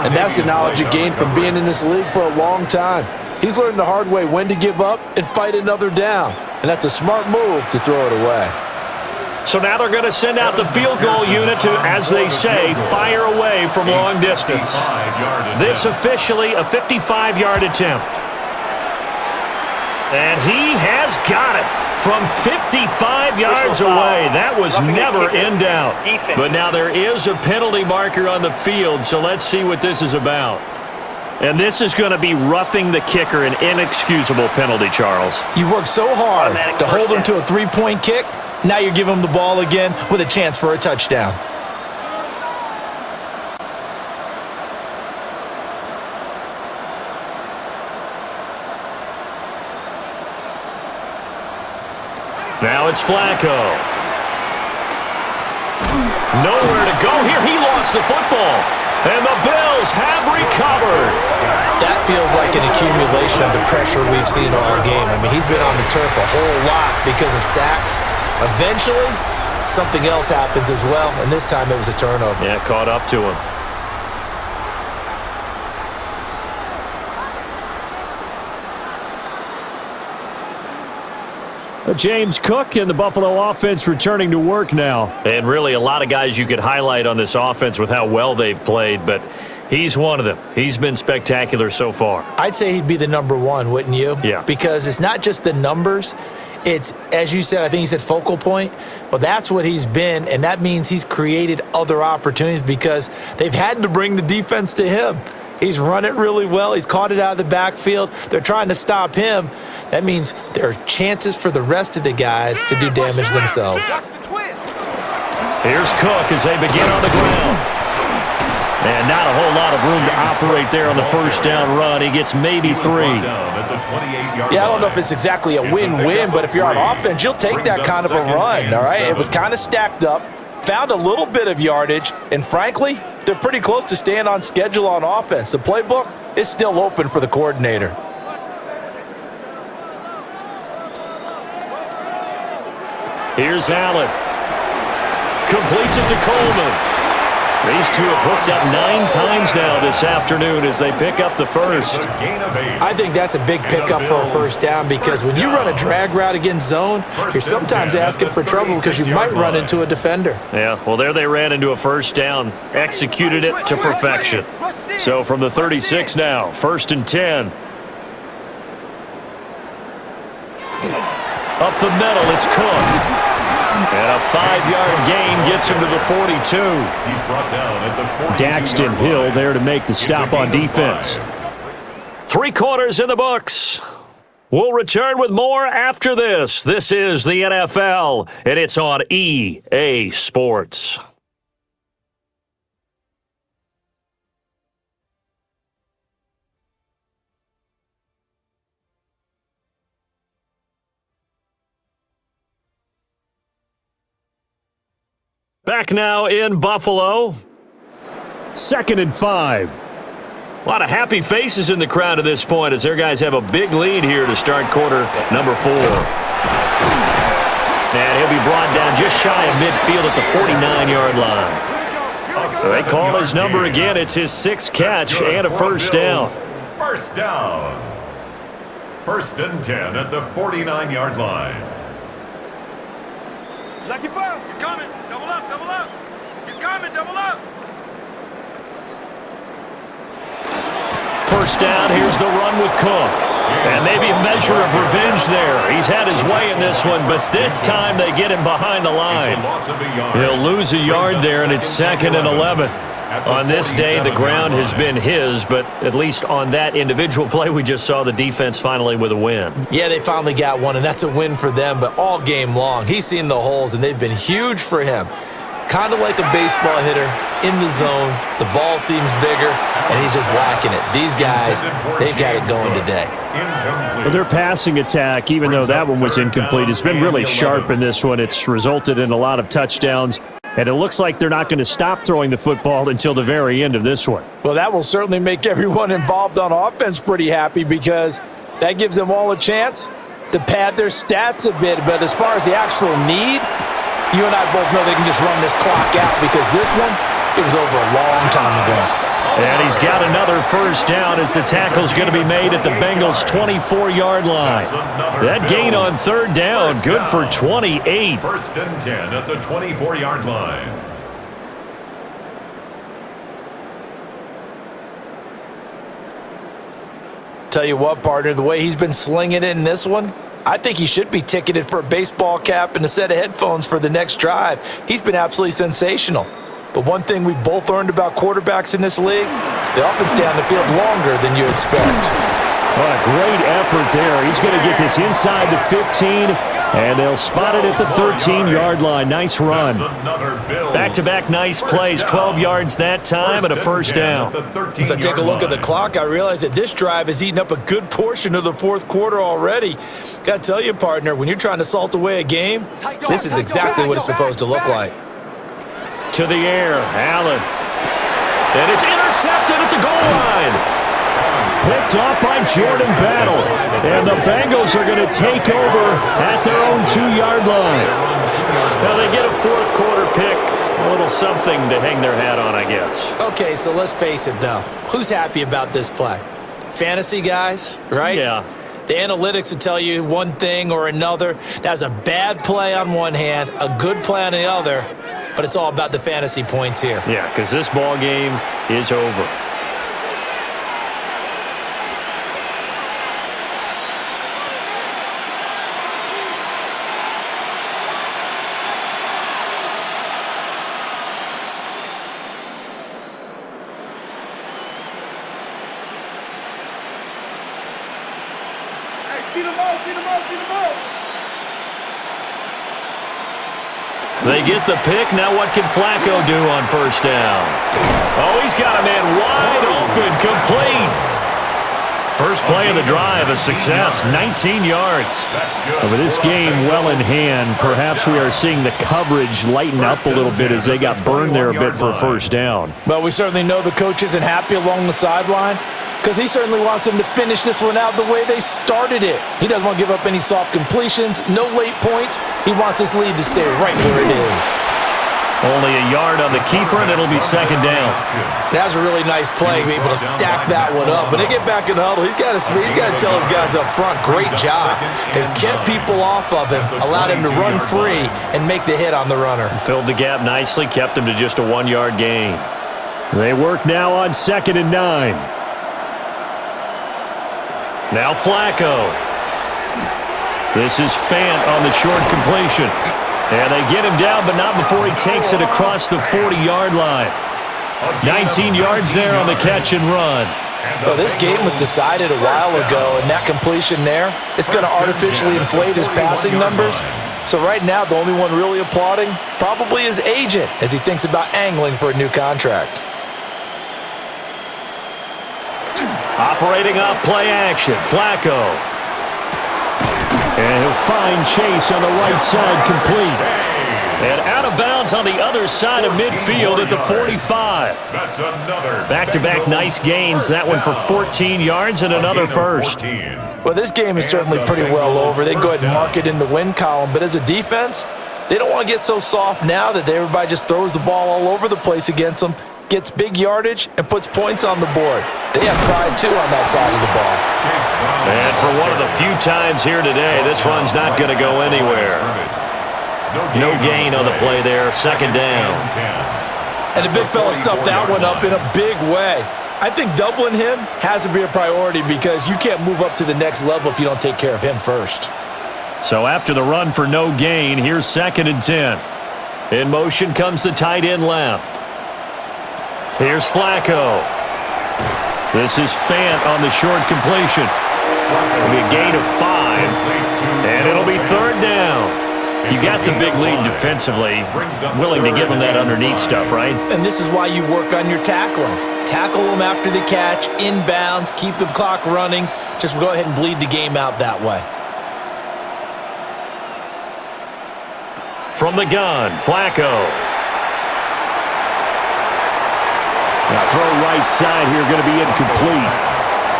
And that's the knowledge he gained from being in this league for a long time. He's learned the hard way when to give up and fight another down. And that's a smart move to throw it away. So now they're going to send out the field goal unit to, as they say, fire away from long distance. This officially a 55-yard attempt. And he has got it. From 55 yards away. That was never in doubt. But now there is a penalty marker on the field, so let's see what this is about. And this is going to be roughing the kicker, an inexcusable penalty, Charles. You've worked so hard to hold him to a 3-point kick. Now you're giving him the ball again with a chance for a touchdown. Now it's Flacco. Nowhere to go here. He lost the football. And the Bills have recovered. That feels like an accumulation of the pressure we've seen all game. I mean, he's been on the turf a whole lot because of sacks. Eventually, something else happens as well, and this time it was a turnover. Yeah, caught up to him. James Cook and the Buffalo offense returning to work now. And really a lot of guys you could highlight on this offense with how well they've played, but he's one of them. He's been spectacular so far. I'd say he'd be the number one, wouldn't you? Yeah. Because it's not just the numbers. It's, as you said, I think you said focal point. Well, that's what he's been, and that means he's created other opportunities because they've had to bring the defense to him. He's run it really well. He's caught it out of the backfield. They're trying to stop him. That means there are chances for the rest of the guys to do damage themselves. Here's Cook as they begin on the ground. And not a whole lot of room to operate there on the first down run. He gets maybe 3. Yeah, I don't know if it's exactly a win-win, but if you're on offense, you'll take that kind of a run, all right? It was kind of stacked up, found a little bit of yardage, and frankly, they're pretty close to staying on schedule on offense. The playbook is still open for the coordinator. Here's Allen. Completes it to Coleman. These two have hooked up 9 times now this afternoon as they pick up the first. I think that's a big pickup for a first down because when you run a drag route against zone, you're sometimes asking for trouble because you might run into a defender. Yeah, well, there they ran into a first down. Executed it to perfection. So from the 36 now, 1st and 10. Up the middle, it's Cook. And a 5-yard gain gets him to the 42. He's brought down at the 42-yard Daxton Hill there to make the stop on defense. 3 quarters in the books. We'll return with more after this. This is the NFL, and it's on EA Sports. Back now in Buffalo. 2nd and 5. A lot of happy faces in the crowd at this point as their guys have a big lead here to start quarter number 4. And he'll be brought down just shy of midfield at the 49-yard line. They call his number again. It's his 6th catch and a first down. First down. 1st and 10 at the 49-yard line. Lucky pass. He's coming. Double up, double up. He's coming, double up. First down, here's the run with Cook. And maybe a measure of revenge there. He's had his way in this one, but this time they get him behind the line. He'll lose a yard there, and it's 2nd and 11. On this day, the ground has been his, but at least on that individual play, we just saw the defense finally with a win. Yeah, they finally got one, and that's a win for them, but all game long, he's seen the holes, and they've been huge for him. Kind of like a baseball hitter in the zone. The ball seems bigger, and he's just whacking it. These guys, they've got it going today. Well, their passing attack, even though that one was incomplete, has been really sharp in this one. It's resulted in a lot of touchdowns. And it looks like they're not going to stop throwing the football until the very end of this one. Well, that will certainly make everyone involved on offense pretty happy because that gives them all a chance to pad their stats a bit. But as far as the actual need, you and I both know they can just run this clock out because this one, it was over a long time ago. And he's got another first down as the tackle's going to be made at the Bengals' 24-yard line. That gain on 3rd down, good for 28. 1st and 10 at the 24-yard line. Tell you what, partner, the way he's been slinging it in this one, I think he should be ticketed for a baseball cap and a set of headphones for the next drive. He's been absolutely sensational. But one thing we both learned about quarterbacks in this league, they often stay on the field longer than you expect. What a great effort there. He's going to get this inside the 15, and they'll spot it at the 13-yard line. Nice run. Back-to-back nice plays, 12 yards that time and a first down. As I take a look at the clock, I realize that this drive has eaten up a good portion of the 4th quarter already. Got to tell you, partner, when you're trying to salt away a game, this is exactly what it's supposed to look like. to the air. Allen. And it's intercepted at the goal line. Picked off by Jordan Battle. And the Bengals are going to take over at their own 2-yard line. Now they get a fourth quarter pick. A little something to hang their hat on, I guess. Okay, so let's face it, though. Who's happy about this play? Fantasy guys, right? Yeah. The analytics will tell you one thing or another. That's a bad play on one hand, a good play on the other, but it's all about the fantasy points here. Yeah, because this ball game is over. See the ball, see the ball, see the ball. They get the pick. Now what can Flacco do on first down? Oh, he's got a man wide open, complete. First play of the drive, a success, 19 yards. With this game well in hand, perhaps we are seeing the coverage lighten up a little bit as they got burned there a bit for a first down. Well, we certainly know the coach isn't happy along the sideline because he certainly wants them to finish this one out the way they started it. He doesn't want to give up any soft completions, no late points. He wants his lead to stay right where it is. Only a yard on the keeper, and it'll be second down. That's a really nice play, be able to stack that one up. When they get back in the huddle, he's got to tell his guys up front, great job. They kept people off of him, allowed him to run free, and make the hit on the runner. Filled the gap nicely, kept him to just a 1-yard gain. They work now on 2nd and 9. Now Flacco. This is Fant on the short completion. And they get him down, but not before he takes it across the 40-yard line. 19 yards there on the catch and run. Well, this game was decided a while ago, and that completion there, it's going to artificially inflate his passing numbers. So right now, the only one really applauding probably his agent as he thinks about angling for a new contract. Operating off play action, Flacco. And he'll find Chase on the right side, complete. And out of bounds on the other side of midfield at the 45. Back-to-back nice gains. That one for 14 yards and another first. Well, this game is certainly pretty well over. They can go ahead and mark it in the win column. But as a defense, they don't want to get so soft now that everybody just throws the ball all over the place against them, gets big yardage, and puts points on the board. They have pride, too, on that side of the ball. And for one of the few times here today, this run's not going to go anywhere. No gain on the play there, second down. And the big fella stuffed that one up in a big way. I think doubling him has to be a priority because you can't move up to the next level if you don't take care of him first. So after the run for no gain, here's 2nd and 10. In motion comes the tight end left. Here's Flacco. This is Fant on the short completion. It'll be a gain of 5, and it'll be 3rd down. You got the big lead defensively, willing to give them that underneath stuff, right? And this is why you work on your tackling. Tackle them after the catch, inbounds, keep the clock running. Just go ahead and bleed the game out that way. From the gun, Flacco. Now throw right side here, going to be incomplete.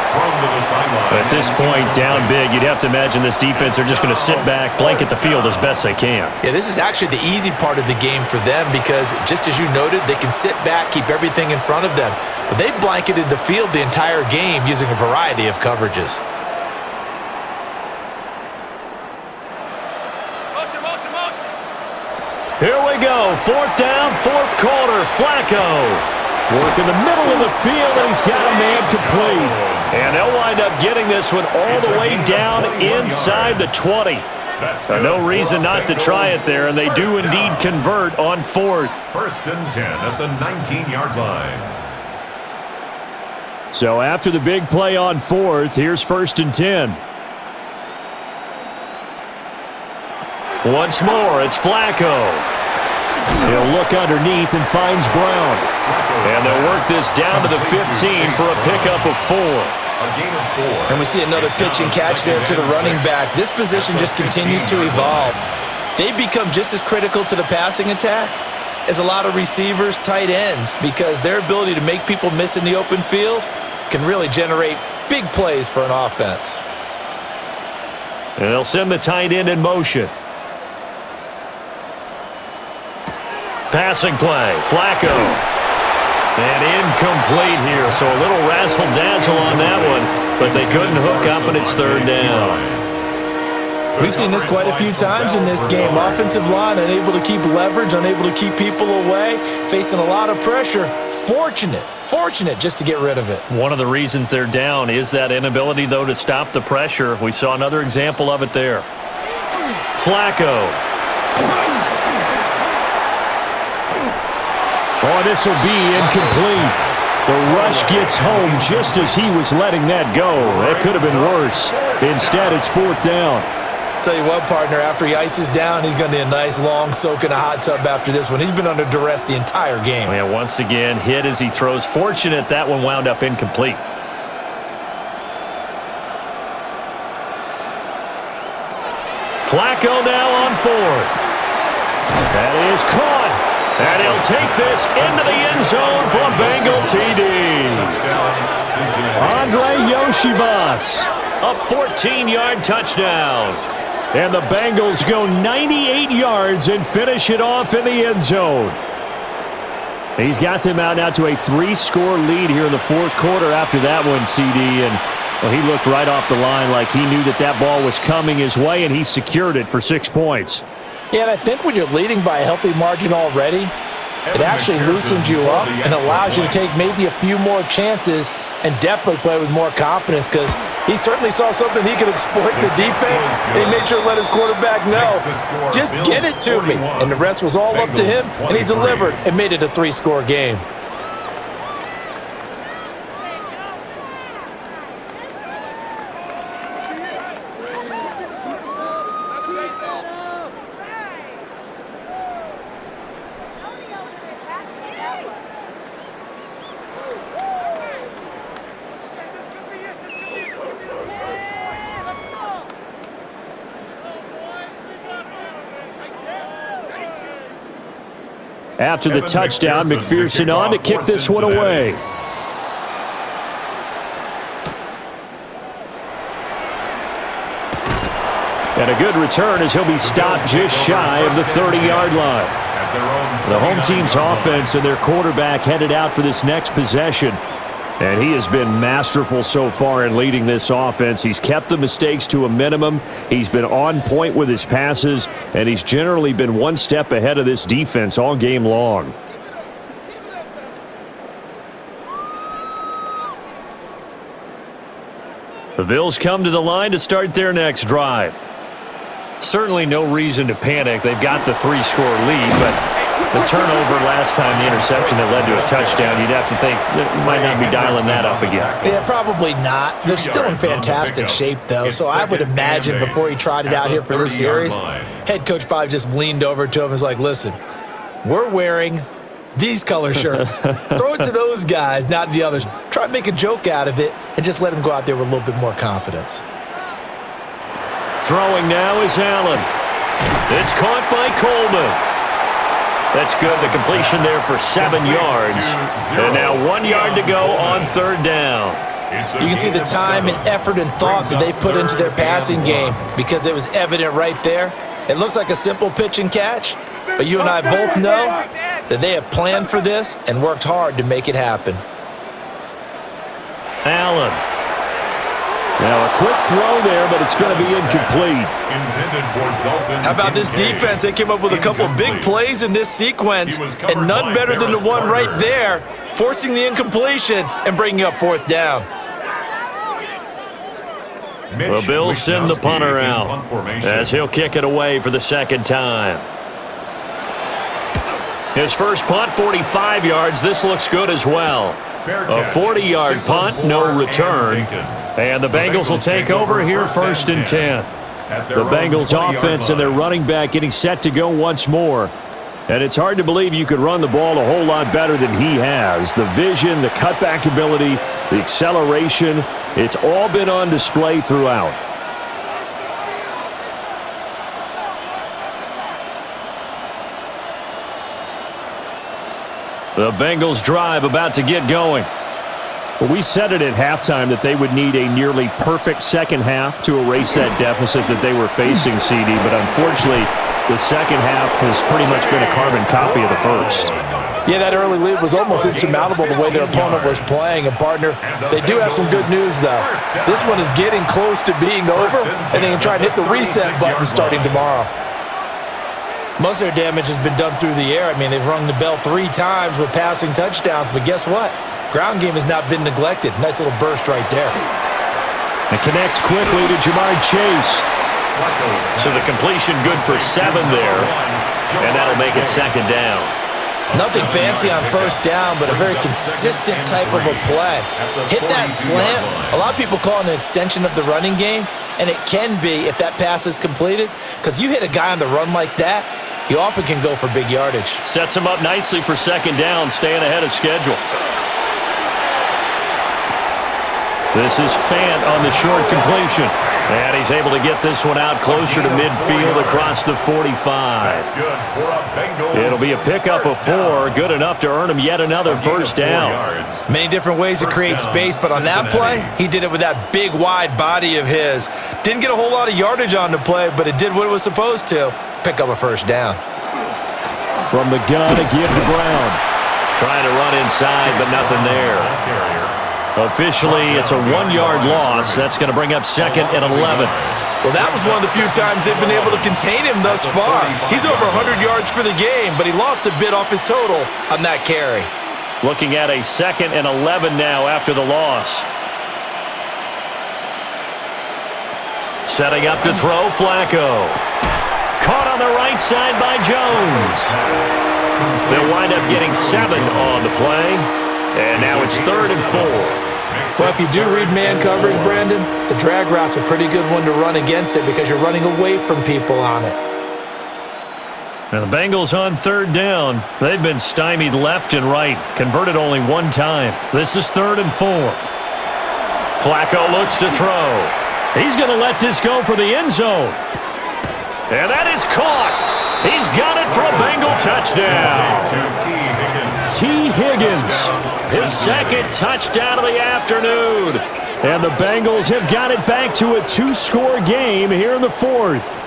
At this point, down big, you'd have to imagine this defense are just going to sit back, blanket the field as best they can. Yeah, this is actually the easy part of the game for them because, just as you noted, they can sit back, keep everything in front of them. But they've blanketed the field the entire game using a variety of coverages. Motion, motion, motion. Here we go, 4th down, 4th quarter, Flacco. Work in the middle of the field, and he's got a man complete. And they'll wind up getting this one all the way down inside the 20. No reason not to try it there, and they do indeed convert on 4th. 1st and 10 at the 19-yard line. So after the big play on 4th, here's 1st and 10. Once more, it's Flacco. He'll look underneath and finds Brown. And they'll work this down to the 15 for a pickup of 4. And we see another pitch and catch there to the running back. This position just continues to evolve. They become just as critical to the passing attack is a lot of receivers, tight ends, because their ability to make people miss in the open field can really generate big plays for an offense. And they'll send the tight end in motion. Passing play, Flacco. And incomplete here, so a little razzle-dazzle on that one, but they couldn't hook up, and it's third down. We've seen this quite a few times in this game. Offensive line unable to keep leverage, unable to keep people away, facing a lot of pressure. Fortunate just to get rid of it. One of the reasons they're down is that inability, though, to stop the pressure. We saw another example of it there. Flacco. Oh, this will be incomplete. The rush gets home just as he was letting that go. That could have been worse. Instead, it's fourth down. Tell you what, partner, after he ices down, he's going to need a nice long soak in a hot tub after this one. He's been under duress the entire game. Yeah, once again, hit as he throws. Fortunate that one wound up incomplete. Flacco now on fourth. That is caught. And he'll take this into the end zone for a Bengal TD. Andre Yoshibas, a 14-yard touchdown. And the Bengals go 98 yards and finish it off in the end zone. He's got them out now to a 3-score lead here in the fourth quarter after that one, CD. And well, he looked right off the line like he knew that that ball was coming his way, and he secured it for 6 points. Yeah, and I think when you're leading by a healthy margin already, it actually loosens you up and allows you to take maybe a few more chances and definitely play with more confidence, because he certainly saw something he could exploit in the defense, and he made sure to let his quarterback know, just get it to me. And the rest was all up to him, and he delivered and made it a 3-score game. After the touchdown, McPherson on to kick this one away. And a good return as he'll be stopped just shy of the 30-yard line. The home team's offense and their quarterback headed out for this next possession. And he has been masterful so far in leading this offense. He's kept the mistakes to a minimum. He's been on point with his passes, and he's generally been one step ahead of this defense all game long. The Bills come to the line to start their next drive. Certainly no reason to panic. They've got the 3-score lead, but the turnover last time, the interception that led to a touchdown, you'd have to think they might not be dialing that up again. Yeah, probably not. They're still in fantastic shape, though, so I would imagine before he tried it out here for this series, head coach probably just leaned over to him and was like, listen, we're wearing these color shirts. Throw it to those guys, not the others. Try to make a joke out of it and just let them go out there with a little bit more confidence. Throwing now is Allen. It's caught by Coleman. That's good. The completion there for 7 yards. And now 1 yard to go on third down. You can see the time and effort and thought that they've put into their passing game, because it was evident right there. It looks like a simple pitch and catch, but you and I both know that they have planned for this and worked hard to make it happen. Allen. Now a quick throw there, but it's going to be incomplete. How about this defense? They came up with a couple of big plays in this sequence, and none better than the one right there, forcing the incompletion and bringing up fourth down. The Bills send the punter out as he'll kick it away for the second time. His first punt, 45 yards. This looks good as well. A 40-yard punt, no return. And the Bengals will take over here, 1st and 10. The Bengals offense and their running back getting set to go once more. And it's hard to believe you could run the ball a whole lot better than he has. The vision, the cutback ability, the acceleration, it's all been on display throughout. The Bengals drive about to get going. Well, we said it at halftime that they would need a nearly perfect second half to erase that deficit that they were facing, CD. But unfortunately, the second half has pretty much been a carbon copy of the first. Yeah, that early lead was almost insurmountable the way their opponent was playing. And, partner, they do have some good news, though. This one is getting close to being over, and they can try and hit the reset button starting tomorrow. Most of their damage has been done through the air. I mean, they've rung the bell 3 times with passing touchdowns, but guess what? Ground game has not been neglected. Nice little burst right there. It connects quickly to Jamar Chase. So the completion good for 7 there, and that'll make it second down. Nothing fancy on first down, but a very consistent type of a play. Hit that slant. A lot of people call it an extension of the running game, and it can be if that pass is completed, because you hit a guy on the run like that, you often can go for big yardage. Sets him up nicely for second down, staying ahead of schedule. This is Fant on the short completion. And he's able to get this one out closer to midfield across the 45. It'll be a pickup of 4, good enough to earn him yet another first down. Many different ways to create space, but on that play, he did it with that big, wide body of his. Didn't get a whole lot of yardage on the play, but it did what it was supposed to. Pick up a first down. From the gun, a give to Brown. Trying to run inside, but nothing there. Officially, it's a 1-yard loss. That's going to bring up second and 11. Well, that was one of the few times they've been able to contain him thus far. He's over 100 yards for the game, but he lost a bit off his total on that carry. Looking at a second and 11 now after the loss. Setting up to throw, Flacco. Caught on the right side by Jones. They'll wind up getting 7 on the play. And now it's 3rd and 4. Well, if you do read man coverage, Brandon, the drag route's a pretty good one to run against it because you're running away from people on it. Now the Bengals on 3rd down. They've been stymied left and right. Converted only 1 time. This is 3rd and 4. Flacco looks to throw. He's going to let this go for the end zone. And that is caught. He's got it for a Bengal touchdown. T. Higgins. His second touchdown of the afternoon. And the Bengals have got it back to a 2-score game here in the 4th.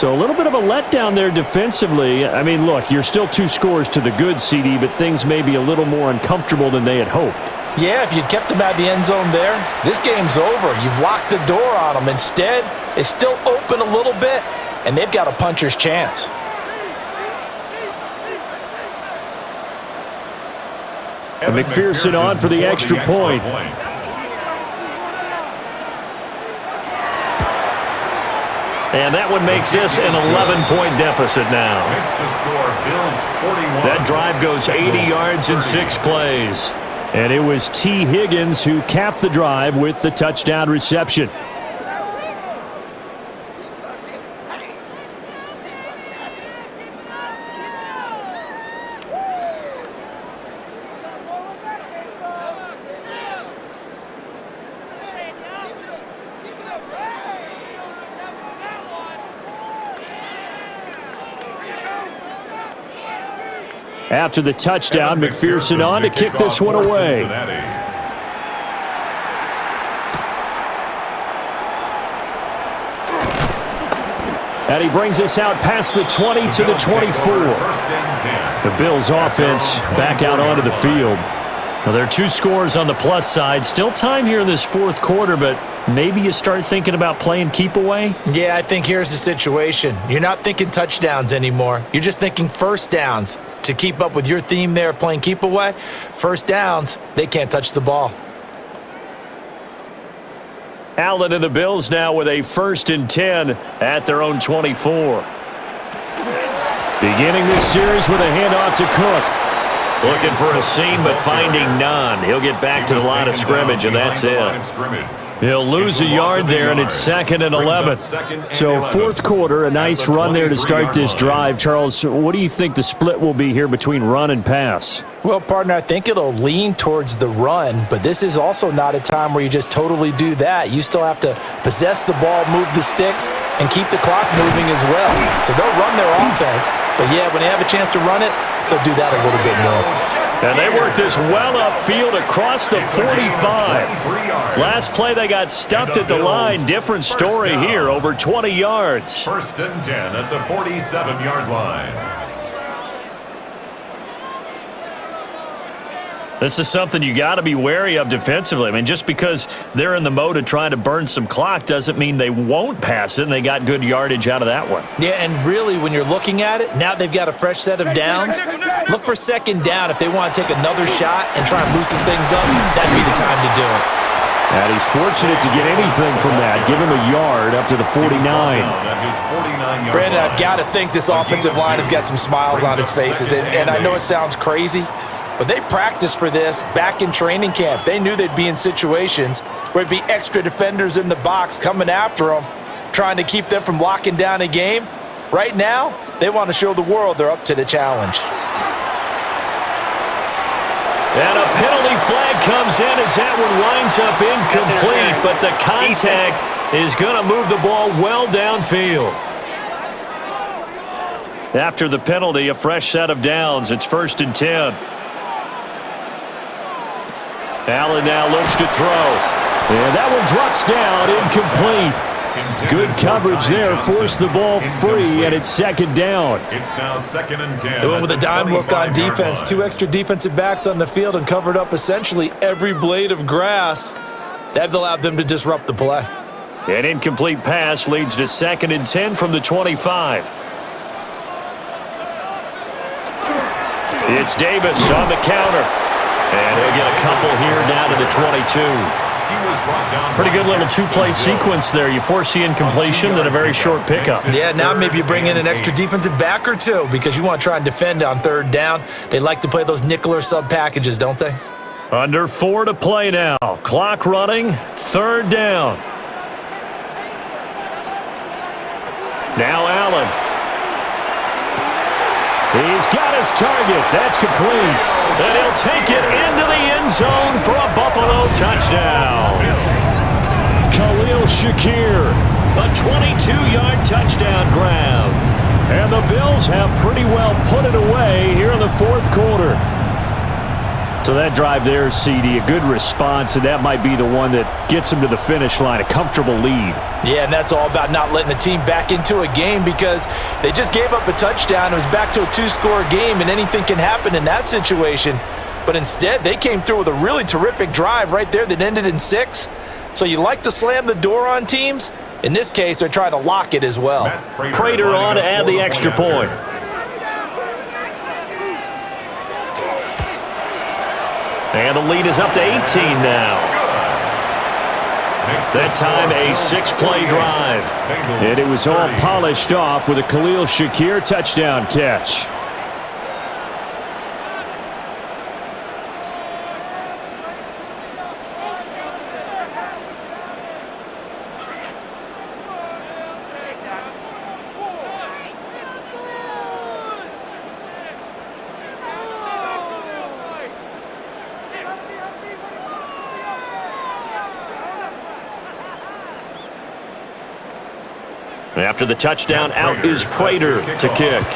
So a little bit of a letdown there defensively. I mean, look, you're still 2 scores to the good, CD, but things may be a little more uncomfortable than they had hoped. Yeah, if you'd kept them at the end zone there, this game's over. You've locked the door on them. Instead, it's still open a little bit, and they've got a puncher's chance. And McPherson on for the extra point. And that one makes this an 11-point deficit now. That drive goes 80 yards in 6 plays. And it was T. Higgins who capped the drive with the touchdown reception. After the touchdown, McPherson on to kick this one away. And he brings us out past the 20 to the 24. The Bills offense back out onto the field. Well, there are 2 scores on the plus side. Still time here in this 4th quarter, but maybe you start thinking about playing keep away? Yeah, I think here's the situation. You're not thinking touchdowns anymore. You're just thinking first downs. To keep up with your theme there, playing keep away, first downs, they can't touch the ball. Allen and the Bills now with a 1st and 10 at their own 24. Beginning this series with a handoff to Cook. Looking for a seam, but finding none. He'll get back to the line of scrimmage, and that's it. He'll lose a yard there, and it's 2nd and 11. So 4th quarter, a nice run there to start this drive. Charles, what do you think the split will be here between run and pass? Well, partner, I think it'll lean towards the run, but this is also not a time where you just totally do that. You still have to possess the ball, move the sticks, and keep the clock moving as well. So they'll run their offense, but yeah, when they have a chance to run it, they'll do that a little bit more. And they work this well upfield across the 45. Last play, they got stuffed at the line. Different story here, over 20 yards. 1st and 10 at the 47-yard line. This is something you got to be wary of defensively. I mean, just because they're in the mode of trying to burn some clock doesn't mean they won't pass it, and they got good yardage out of that one. Yeah, and really, when you're looking at it, now they've got a fresh set of downs. Look for 2nd down if they want to take another shot and try and loosen things up. That'd be the time to do it. And he's fortunate to get anything from that. Give him a yard up to the 49. Brandon, I've got to think this offensive line has got some smiles on its faces. And I know it sounds crazy, but they practiced for this back in training camp. They knew they'd be in situations where it'd be extra defenders in the box coming after them, trying to keep them from locking down a game. Right now, they want to show the world they're up to the challenge. And a penalty flag comes in as that one winds up incomplete, but the contact is going to move the ball well downfield. After the penalty, a fresh set of downs. It's 1st and 10. Allen now looks to throw. And that one drops down, incomplete. Good coverage there, forced the ball free, and it's 2nd down. It's now 2nd and 10. They went with a dime look on defense. 2 extra defensive backs on the field and covered up essentially every blade of grass. That allowed them to disrupt the play. An incomplete pass leads to 2nd and 10 from the 25. It's Davis on the counter. And he'll get a couple here down to the 22. Pretty good little 2-play sequence there. You force the incompletion, then a very short pickup. Yeah, now maybe you bring in an extra defensive back or two because you want to try and defend on 3rd down. They like to play those nickel or sub packages, don't they? Under 4 to play now. Clock running, 3rd down. Now Allen. He's got his target. That's complete. And he'll take it into the end zone for a Buffalo touchdown. Khalil Shakir, a 22-yard touchdown grab. And the Bills have pretty well put it away here in the 4th quarter. So that drive there, CD, a good response, and that might be the one that gets them to the finish line, a comfortable lead. Yeah, and that's all about not letting the team back into a game because they just gave up a touchdown. It was back to a 2-score game, and anything can happen in that situation. But instead, they came through with a really terrific drive right there that ended in 6. So you like to slam the door on teams? In this case, they're trying to lock it as well. Prater on to add the extra point. And the lead is up to 18 now. That time a 6-play drive. And it was all polished off with a Khalil Shakir touchdown catch. After the touchdown, out is Prater to kick.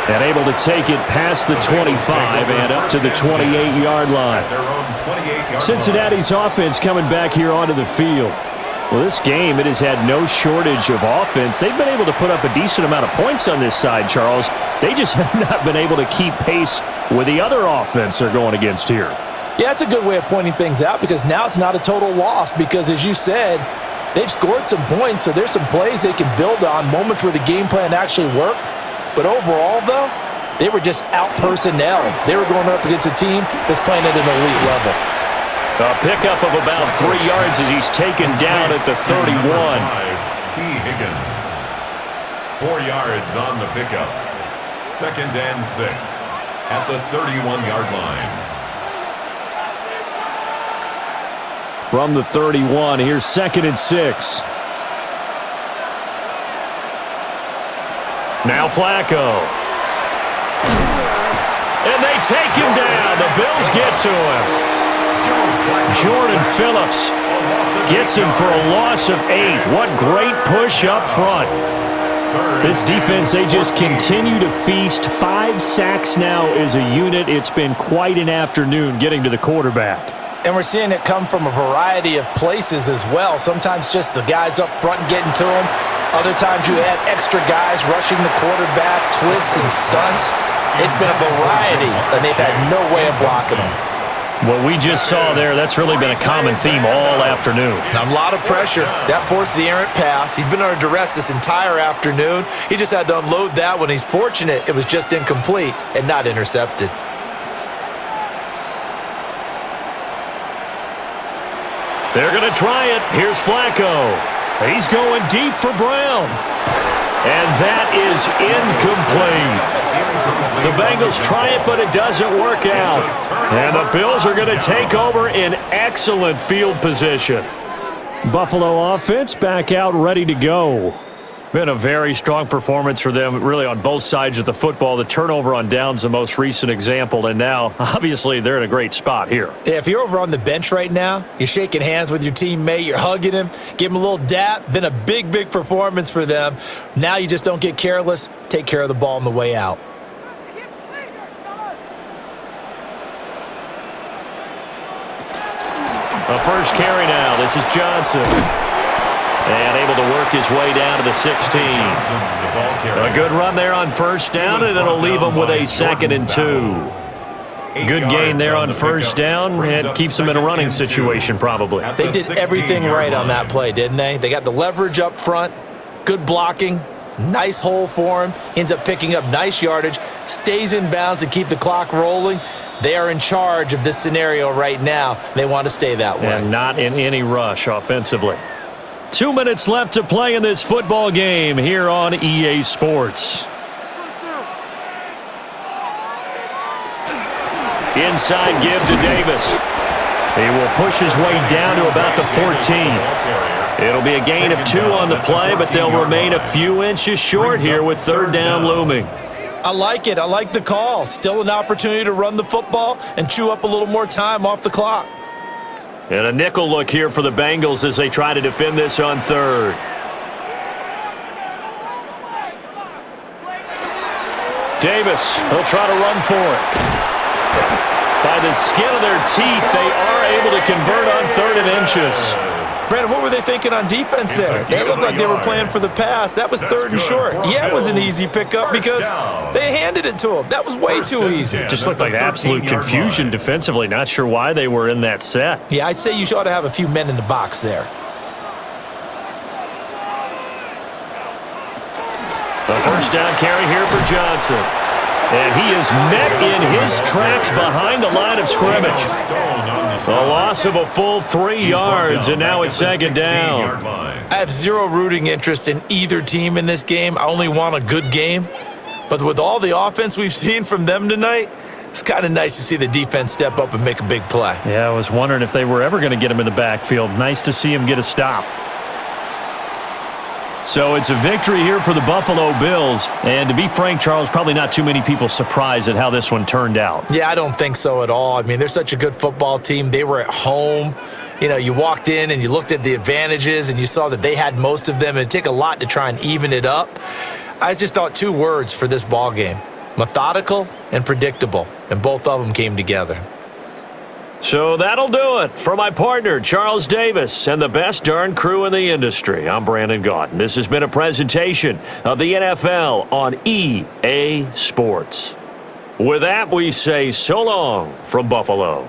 And able to take it past the 25 and up to the 28-yard line. Cincinnati's offense coming back here onto the field. Well, this game, it has had no shortage of offense. They've been able to put up a decent amount of points on this side, Charles. They just have not been able to keep pace with the other offense they're going against here. Yeah, that's a good way of pointing things out because now it's not a total loss because, as you said, they've scored some points, so there's some plays they can build on, moments where the game plan actually worked. But overall, though, they were just out-personnel. They were going up against a team that's playing at an elite level. A pickup of about 3 yards as he's taken down at the 31. T. Higgins. 4 yards on the pickup. 2nd and 6 at the 31-yard line. From the 31, here's 2nd and 6. Now Flacco. And they take him down. The Bills get to him. Jordan Phillips Gets him for a loss of 8. What great push up front. This defense, they just continue to feast. 5 sacks now as a unit. It's been quite an afternoon getting to the quarterback. And we're seeing it come from a variety of places as well. Sometimes just the guys up front getting to him. Other times you add extra guys rushing the quarterback, twists and stunts. It's been a variety, and they've had no way of blocking him. What we just saw there, that's really been a common theme all afternoon. A lot of pressure. That forced the errant pass. He's been under duress this entire afternoon. He just had to unload that one. He's fortunate it was just incomplete and not intercepted. They're going to try it. Here's Flacco. He's going deep for Brown. And that is incomplete. The Bengals try it, but it doesn't work out. And the Bills are going to take over in excellent field position. Buffalo offense back out ready to go. Been a very strong performance for them, really, on both sides of the football. The turnover on downs, the most recent example, and now, obviously, they're in a great spot here. Yeah, if you're over on the bench right now, you're shaking hands with your teammate, you're hugging him, give him a little dap. Been a big, big performance for them. Now you just don't get careless. Take care of the ball on the way out. A first carry now. This is Johnson. And able to work his way down to the 16. A good run there on first down, and it'll leave him with a 2nd and 2. Good gain there on first down, and keeps them in a running situation probably. They did everything right on that play, didn't they? They got the leverage up front, good blocking, nice hole for him, ends up picking up nice yardage, stays in bounds to keep the clock rolling. They are in charge of this scenario right now. They want to stay that way. And not in any rush offensively. 2 minutes left to play in this football game here on EA Sports. Inside give to Davis. He will push his way down to about the 14. It'll be a gain of 2 on the play, but they'll remain a few inches short here with 3rd down looming. I like it. I like the call. Still an opportunity to run the football and chew up a little more time off the clock. And a nickel look here for the Bengals as they try to defend this on 3rd. Davis, he'll try to run for it. By the skin of their teeth, they are able to convert on 3rd and inches. Brandon, what were they thinking on defense there? They looked like they were playing for the pass. That was 3rd and short. Yeah, it was an easy pickup because they handed it to him. That was way too easy. It just looked like absolute confusion defensively. Not sure why they were in that set. Yeah, I'd say you ought to have a few men in the box there. The first down carry here for Johnson. And he is met in his tracks behind the line of scrimmage. A loss of a full 3 yards, and now it's 2nd down. I have zero rooting interest in either team in this game. I only want a good game. But with all the offense we've seen from them tonight, it's kind of nice to see the defense step up and make a big play. Yeah, I was wondering if they were ever going to get him in the backfield. Nice to see him get a stop. So it's a victory here for the Buffalo Bills. And to be frank, Charles, probably not too many people surprised at how this one turned out. Yeah, I don't think so at all. I mean, they're such a good football team. They were at home. You know, you walked in and you looked at the advantages and you saw that they had most of them. It'd take a lot to try and even it up. I just thought 2 words for this ball game: methodical and predictable. And both of them came together. So that'll do it for my partner, Charles Davis, and the best darn crew in the industry. I'm Brandon Gaudin. This has been a presentation of the NFL on EA Sports. With that, we say so long from Buffalo.